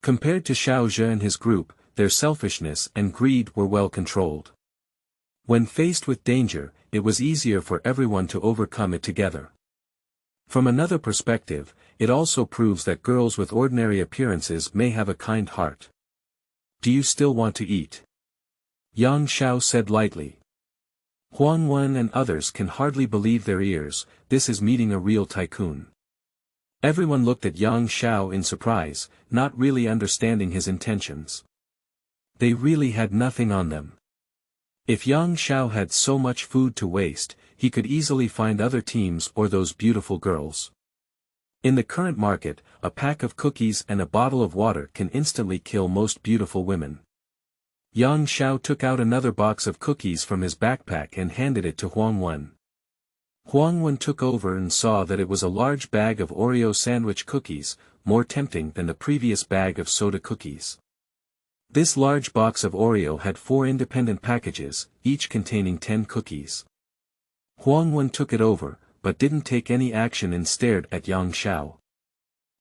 Compared to Xiao Zhe and his group, their selfishness and greed were well controlled. When faced with danger, it was easier for everyone to overcome it together. From another perspective, it also proves that girls with ordinary appearances may have a kind heart. Do you still want to eat? Yang Xiao said lightly. Huang Wen and others can hardly believe their ears, this is meeting a real tycoon. Everyone looked at Yang Xiao in surprise, not really understanding his intentions. They really had nothing on them. If Yang Xiao had so much food to waste, he could easily find other teams or those beautiful girls. In the current market, a pack of cookies and a bottle of water can instantly kill most beautiful women. Yang Xiao took out another box of cookies from his backpack and handed it to Huang Wen. Huang Wen took over and saw that it was a large bag of Oreo sandwich cookies, more tempting than the previous bag of soda cookies. This large box of Oreo had 4 independent packages, each containing 10 cookies. Huang Wen took it over, but didn't take any action and stared at Yang Xiao.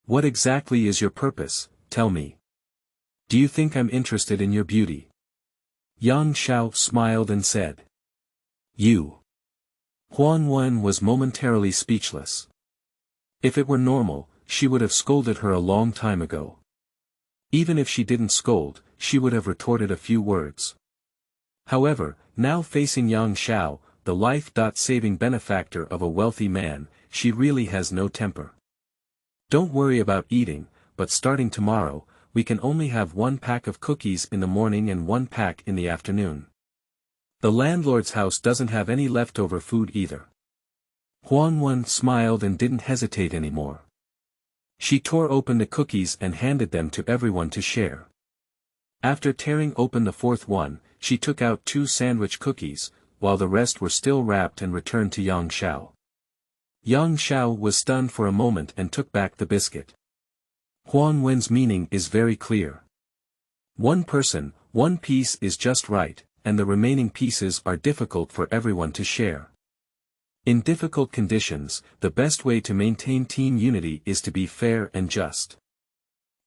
What exactly is your purpose, tell me. Do you think I'm interested in your beauty? Yang Xiao smiled and said. You. Huang Wen was momentarily speechless. If it were normal, she would have scolded her a long time ago. Even if she didn't scold, she would have retorted a few words. However, now facing Yang Xiao, the life-saving benefactor of a wealthy man, she really has no temper. Don't worry about eating, but starting tomorrow, we can only have 1 pack of cookies in the morning and 1 pack in the afternoon. The landlord's house doesn't have any leftover food either. Huang Wen smiled and didn't hesitate anymore. She tore open the cookies and handed them to everyone to share. After tearing open the 4th one, she took out 2 sandwich cookies, while the rest were still wrapped and returned to Yang Xiao. Yang Xiao was stunned for a moment and took back the biscuit. Huang Wen's meaning is very clear. 1 person, 1 piece is just right, and the remaining pieces are difficult for everyone to share. In difficult conditions, the best way to maintain team unity is to be fair and just.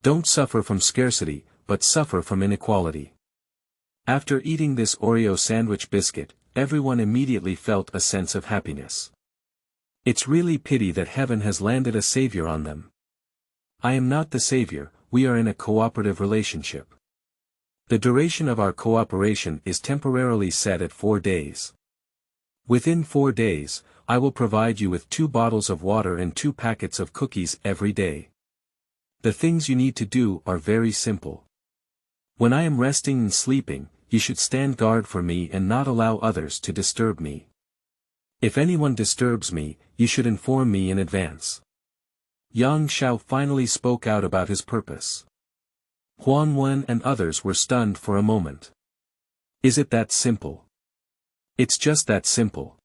Don't suffer from scarcity, but suffer from inequality. After eating this Oreo sandwich biscuit, everyone immediately felt a sense of happiness. It's really pity that heaven has landed a savior on them. I am not the savior, we are in a cooperative relationship. The duration of our cooperation is temporarily set at 4 days. Within 4 days, I will provide you with 2 bottles of water and 2 packets of cookies every day. The things you need to do are very simple. When I am resting and sleeping, you should stand guard for me and not allow others to disturb me. If anyone disturbs me, you should inform me in advance. Yang Xiao finally spoke out about his purpose. Huang Wen and others were stunned for a moment. Is it that simple? It's just that simple.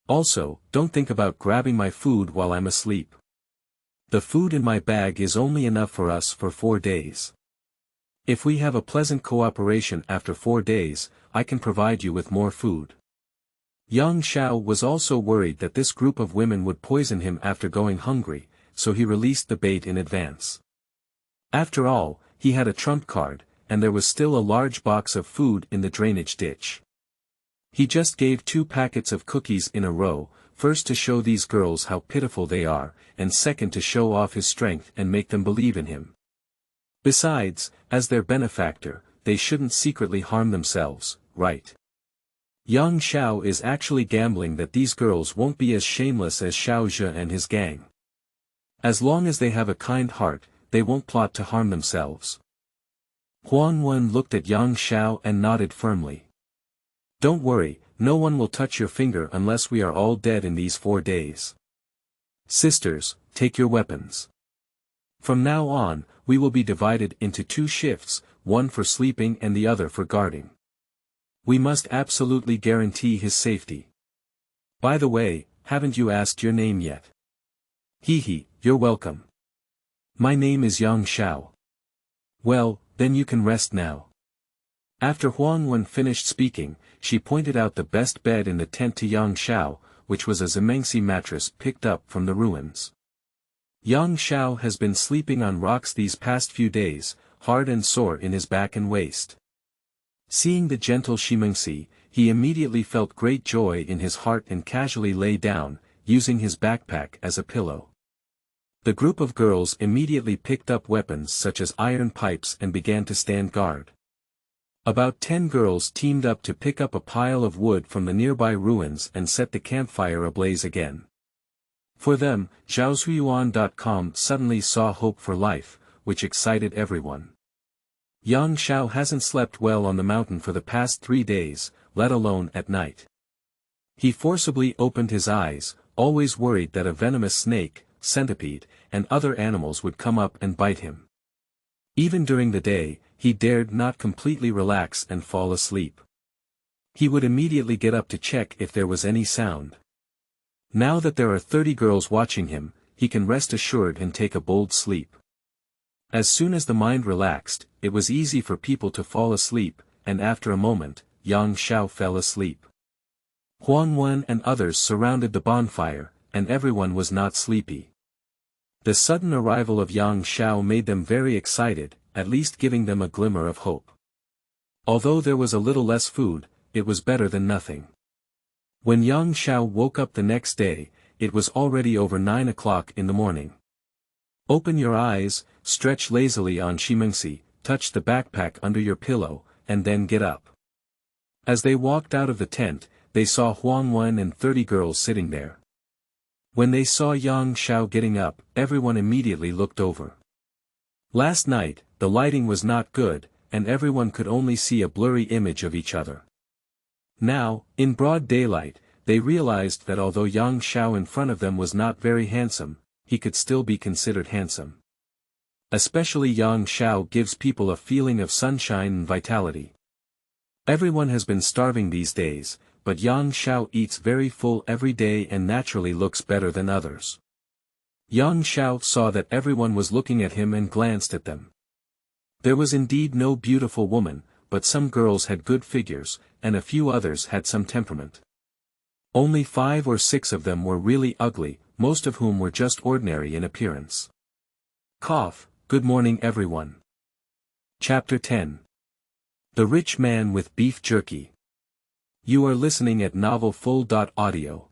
Also, don't think about grabbing my food while I'm asleep. The food in my bag is only enough for us for 4 days. If we have a pleasant cooperation after 4 days, I can provide you with more food. Yang Xiao was also worried that this group of women would poison him after going hungry, so he released the bait in advance. After all, he had a trump card, and there was still a large box of food in the drainage ditch. He just gave 2 packets of cookies in a row, first to show these girls how pitiful they are, and second to show off his strength and make them believe in him. Besides, as their benefactor, they shouldn't secretly harm themselves, right? Yang Xiao is actually gambling that these girls won't be as shameless as Xiao Zhe and his gang. As long as they have a kind heart, they won't plot to harm themselves. Huang Wen looked at Yang Xiao and nodded firmly. Don't worry, no one will touch your finger unless we are all dead in these 4 days. Sisters, take your weapons. From now on, we will be divided into 2 shifts, one for sleeping and the other for guarding. We must absolutely guarantee his safety. By the way, haven't you asked your name yet? Hee, you're welcome. My name is Yang Xiao. Well, then you can rest now. After Huang Wen finished speaking, she pointed out the best bed in the tent to Yang Xiao, which was a Zimengsi mattress picked up from the ruins. Yang Xiao has been sleeping on rocks these past few days, hard and sore in his back and waist. Seeing the gentle Zimengsi, he immediately felt great joy in his heart and casually lay down, using his backpack as a pillow. The group of girls immediately picked up weapons such as iron pipes and began to stand guard. About 10 girls teamed up to pick up a pile of wood from the nearby ruins and set the campfire ablaze again. For them, Zhaozhuiyuan.com suddenly saw hope for life, which excited everyone. Yang Xiao hasn't slept well on the mountain for the past 3 days, let alone at night. He forcibly opened his eyes, always worried that a venomous snake, centipede, and other animals would come up and bite him. Even during the day, he dared not completely relax and fall asleep. He would immediately get up to check if there was any sound. Now that there are 30 girls watching him, he can rest assured and take a bold sleep. As soon as the mind relaxed, it was easy for people to fall asleep, and after a moment, Yang Xiao fell asleep. Huang Wen and others surrounded the bonfire, and everyone was not sleepy. The sudden arrival of Yang Xiao made them very excited, at least giving them a glimmer of hope. Although there was a little less food, it was better than nothing. When Yang Xiao woke up the next day, it was already over 9 o'clock in the morning. Open your eyes, stretch lazily on Zimengsi, touch the backpack under your pillow, and then get up. As they walked out of the tent, they saw Huang Wen and 30 girls sitting there. When they saw Yang Xiao getting up, everyone immediately looked over. Last night, the lighting was not good, and everyone could only see a blurry image of each other. Now, in broad daylight, they realized that although Yang Xiao in front of them was not very handsome, he could still be considered handsome. Especially Yang Xiao gives people a feeling of sunshine and vitality. Everyone has been starving these days, but Yang Xiao eats very full every day and naturally looks better than others. Yang Xiao saw that everyone was looking at him and glanced at them. There was indeed no beautiful woman, but some girls had good figures, and a few others had some temperament. Only 5 or 6 of them were really ugly, most of whom were just ordinary in appearance. Good morning everyone. Chapter 10. The Rich Man with Beef Jerky. You are listening at novelfull.audio.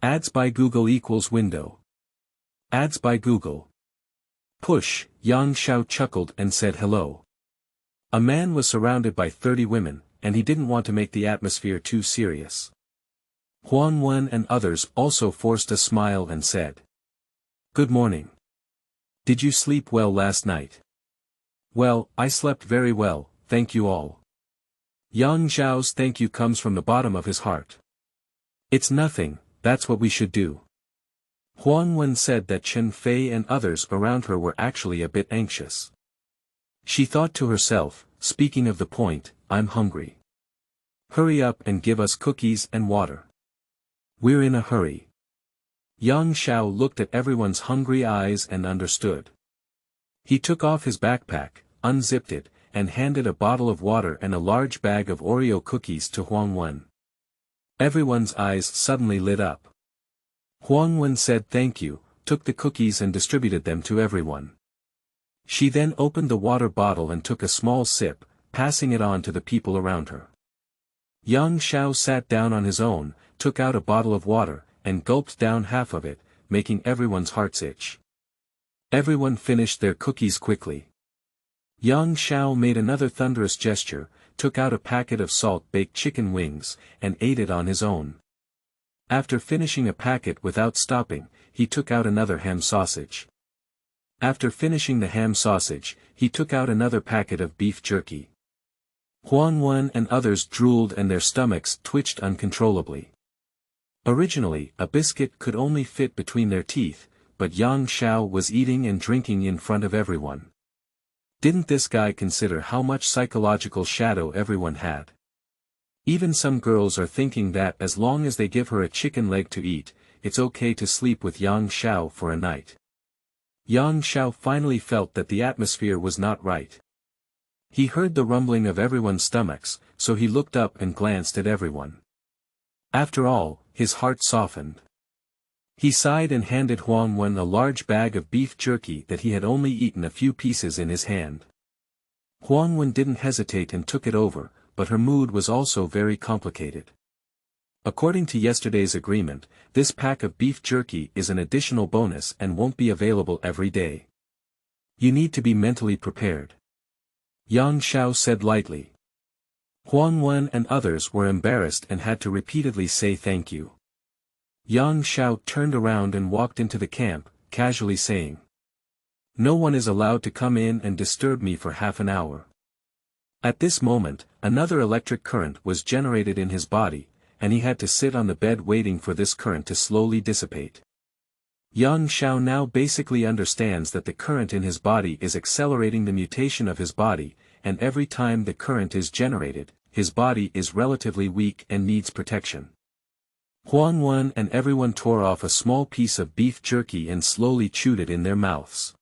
Ads by Google equals window. Ads by Google. Push, Yang Xiao chuckled and said hello. A man was surrounded by 30 women, and he didn't want to make the atmosphere too serious. Huang Wen and others also forced a smile and said, "Good morning. Did you sleep well last night?" "Well, I slept very well, thank you all." Yang Xiao's thank you comes from the bottom of his heart. "It's nothing, that's what we should do." Huang Wen said that Chen Fei and others around her were actually a bit anxious. She thought to herself, speaking of the point, "I'm hungry. Hurry up and give us cookies and water. We're in a hurry." Yang Xiao looked at everyone's hungry eyes and understood. He took off his backpack, unzipped it, and handed a bottle of water and a large bag of Oreo cookies to Huang Wen. Everyone's eyes suddenly lit up. Huang Wen said thank you, took the cookies and distributed them to everyone. She then opened the water bottle and took a small sip, passing it on to the people around her. Yang Xiao sat down on his own, took out a bottle of water, and gulped down half of it, making everyone's hearts itch. Everyone finished their cookies quickly. Yang Xiao made another thunderous gesture, took out a packet of salt-baked chicken wings, and ate it on his own. After finishing a packet without stopping, he took out another ham sausage. After finishing the ham sausage, he took out another packet of beef jerky. Huang Wen and others drooled and their stomachs twitched uncontrollably. Originally, a biscuit could only fit between their teeth, but Yang Xiao was eating and drinking in front of everyone. Didn't this guy consider how much psychological shadow everyone had? Even some girls are thinking that as long as they give her a chicken leg to eat, it's okay to sleep with Yang Xiao for a night. Yang Xiao finally felt that the atmosphere was not right. He heard the rumbling of everyone's stomachs, so he looked up and glanced at everyone. After all, his heart softened. He sighed and handed Huang Wen a large bag of beef jerky that he had only eaten a few pieces in his hand. Huang Wen didn't hesitate and took it over, but her mood was also very complicated. According to yesterday's agreement, this pack of beef jerky is an additional bonus and won't be available every day. You need to be mentally prepared. Yang Xiao said lightly. Huang Wen and others were embarrassed and had to repeatedly say thank you. Yang Xiao turned around and walked into the camp, casually saying, "No one is allowed to come in and disturb me for half an hour." At this moment, another electric current was generated in his body, and he had to sit on the bed waiting for this current to slowly dissipate. Yang Xiao now basically understands that the current in his body is accelerating the mutation of his body, and every time the current is generated, his body is relatively weak and needs protection. Huang Wen and everyone tore off a small piece of beef jerky and slowly chewed it in their mouths.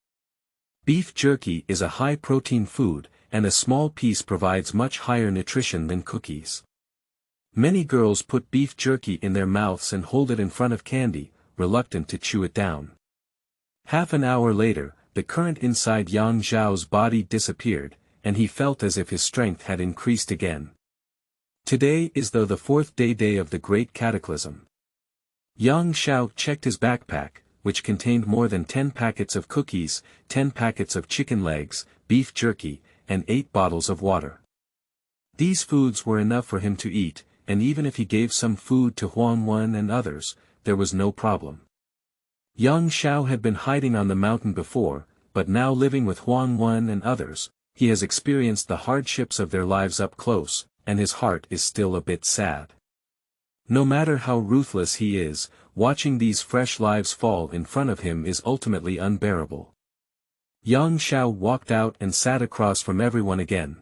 Beef jerky is a high-protein food, and a small piece provides much higher nutrition than cookies. Many girls put beef jerky in their mouths and hold it in front of candy, reluctant to chew it down. Half an hour later, the current inside Yang Xiao's body disappeared, and he felt as if his strength had increased again. Today is the fourth day of the Great Cataclysm. Yang Xiao checked his backpack, which contained more than 10 packets of cookies, 10 packets of chicken legs, beef jerky, and 8 bottles of water. These foods were enough for him to eat, and even if he gave some food to Huang Wen and others, there was no problem. Yang Xiao had been hiding on the mountain before, but now living with Huang Wen and others, he has experienced the hardships of their lives up close, and his heart is still a bit sad. No matter how ruthless he is, watching these fresh lives fall in front of him is ultimately unbearable. Yang Xiao walked out and sat across from everyone again.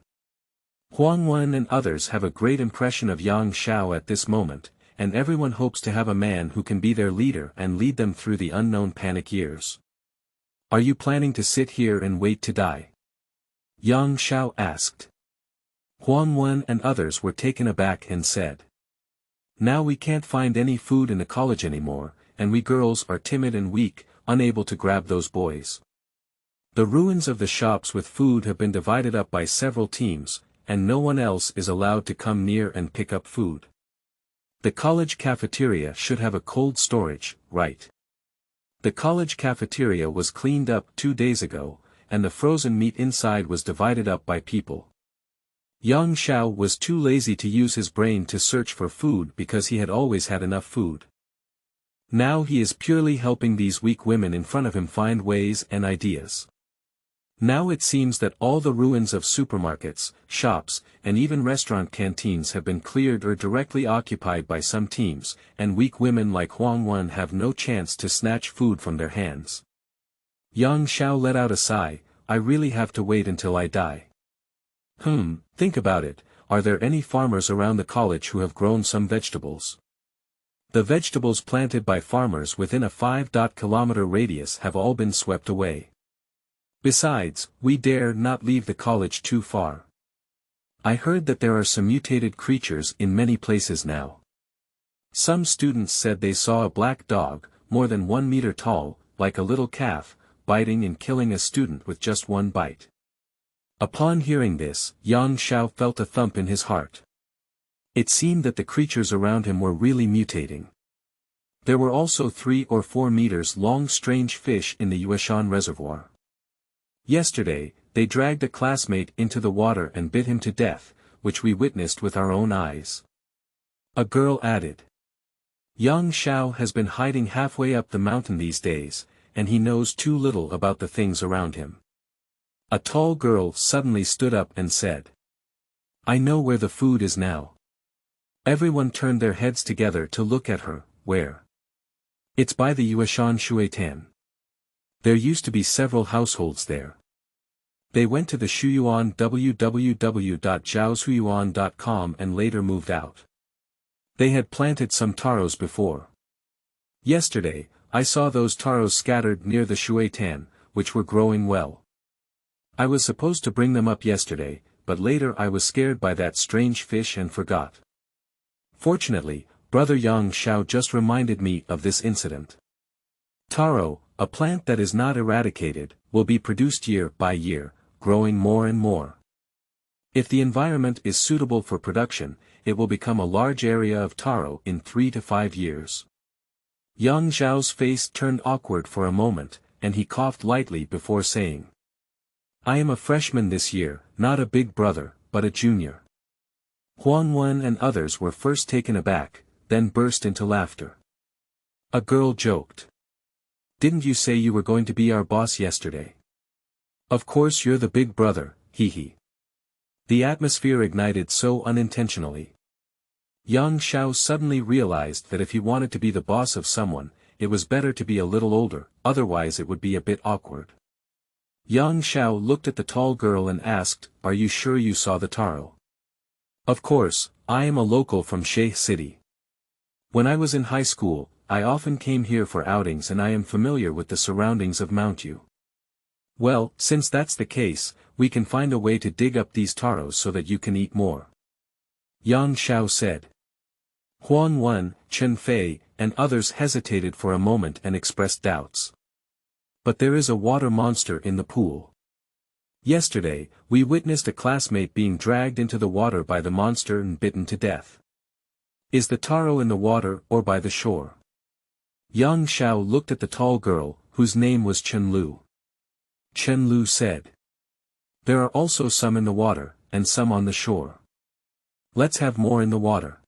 Huang Wen and others have a great impression of Yang Xiao at this moment, and everyone hopes to have a man who can be their leader and lead them through the unknown panic years. "Are you planning to sit here and wait to die?" Yang Xiao asked. Huang Wen and others were taken aback and said, "Now we can't find any food in the college anymore, and we girls are timid and weak, unable to grab those boys. The ruins of the shops with food have been divided up by several teams, and no one else is allowed to come near and pick up food. The college cafeteria should have a cold storage, right? The college cafeteria was cleaned up 2 days ago, and the frozen meat inside was divided up by people." Yang Xiao was too lazy to use his brain to search for food because he had always had enough food. Now he is purely helping these weak women in front of him find ways and ideas. Now it seems that all the ruins of supermarkets, shops, and even restaurant canteens have been cleared or directly occupied by some teams, and weak women like Huang Wen have no chance to snatch food from their hands. Yang Xiao let out a sigh. "I really have to wait until I die. Think about it, are there any farmers around the college who have grown some vegetables? The vegetables planted by farmers within a 5-kilometer radius have all been swept away. Besides, we dare not leave the college too far. I heard that there are some mutated creatures in many places now. Some students said they saw a black dog, more than 1 meter tall, like a little calf, biting and killing a student with just one bite." Upon hearing this, Yang Xiao felt a thump in his heart. It seemed that the creatures around him were really mutating. There were also 3 or 4 meters long strange fish in the Yueshan reservoir. Yesterday, they dragged a classmate into the water and bit him to death, which we witnessed with our own eyes. A girl added. Yang Xiao has been hiding halfway up the mountain these days, and he knows too little about the things around him. A tall girl suddenly stood up and said, "I know where the food is now." Everyone turned their heads together to look at her. "Where?" "It's by the Yueshan Shuitan. There used to be several households there. They went to the Shuyuan www.zhaoshuyuan.com and later moved out. They had planted some taros before. Yesterday, I saw those taros scattered near the Shuitan, which were growing well. I was supposed to bring them up yesterday, but later I was scared by that strange fish and forgot. Fortunately, Brother Yang Xiao just reminded me of this incident. Taro, a plant that is not eradicated, will be produced year by year, growing more and more. If the environment is suitable for production, it will become a large area of taro in 3 to 5 years. Yang Xiao's face turned awkward for a moment, and he coughed lightly before saying, I am a freshman this year, not a big brother, but a junior. Huang Wen and others were first taken aback, then burst into laughter. A girl joked. Didn't you say you were going to be our boss yesterday? Of course you're the big brother, hee hee. The atmosphere ignited so unintentionally. Yang Xiao suddenly realized that if he wanted to be the boss of someone, it was better to be a little older, otherwise it would be a bit awkward. Yang Xiao looked at the tall girl and asked, Are you sure you saw the taro? Of course, I am a local from Sheikh City. When I was in high school, I often came here for outings and I am familiar with the surroundings of Mount Yu. Well, since that's the case, we can find a way to dig up these taros so that you can eat more. Yang Xiao said. Huang Wen, Chen Fei, and others hesitated for a moment and expressed doubts. But there is a water monster in the pool. Yesterday, we witnessed a classmate being dragged into the water by the monster and bitten to death. Is the taro in the water or by the shore? Yang Xiao looked at the tall girl, whose name was Chen Lu. Chen Lu said. There are also some in the water, and some on the shore. Let's have more in the water.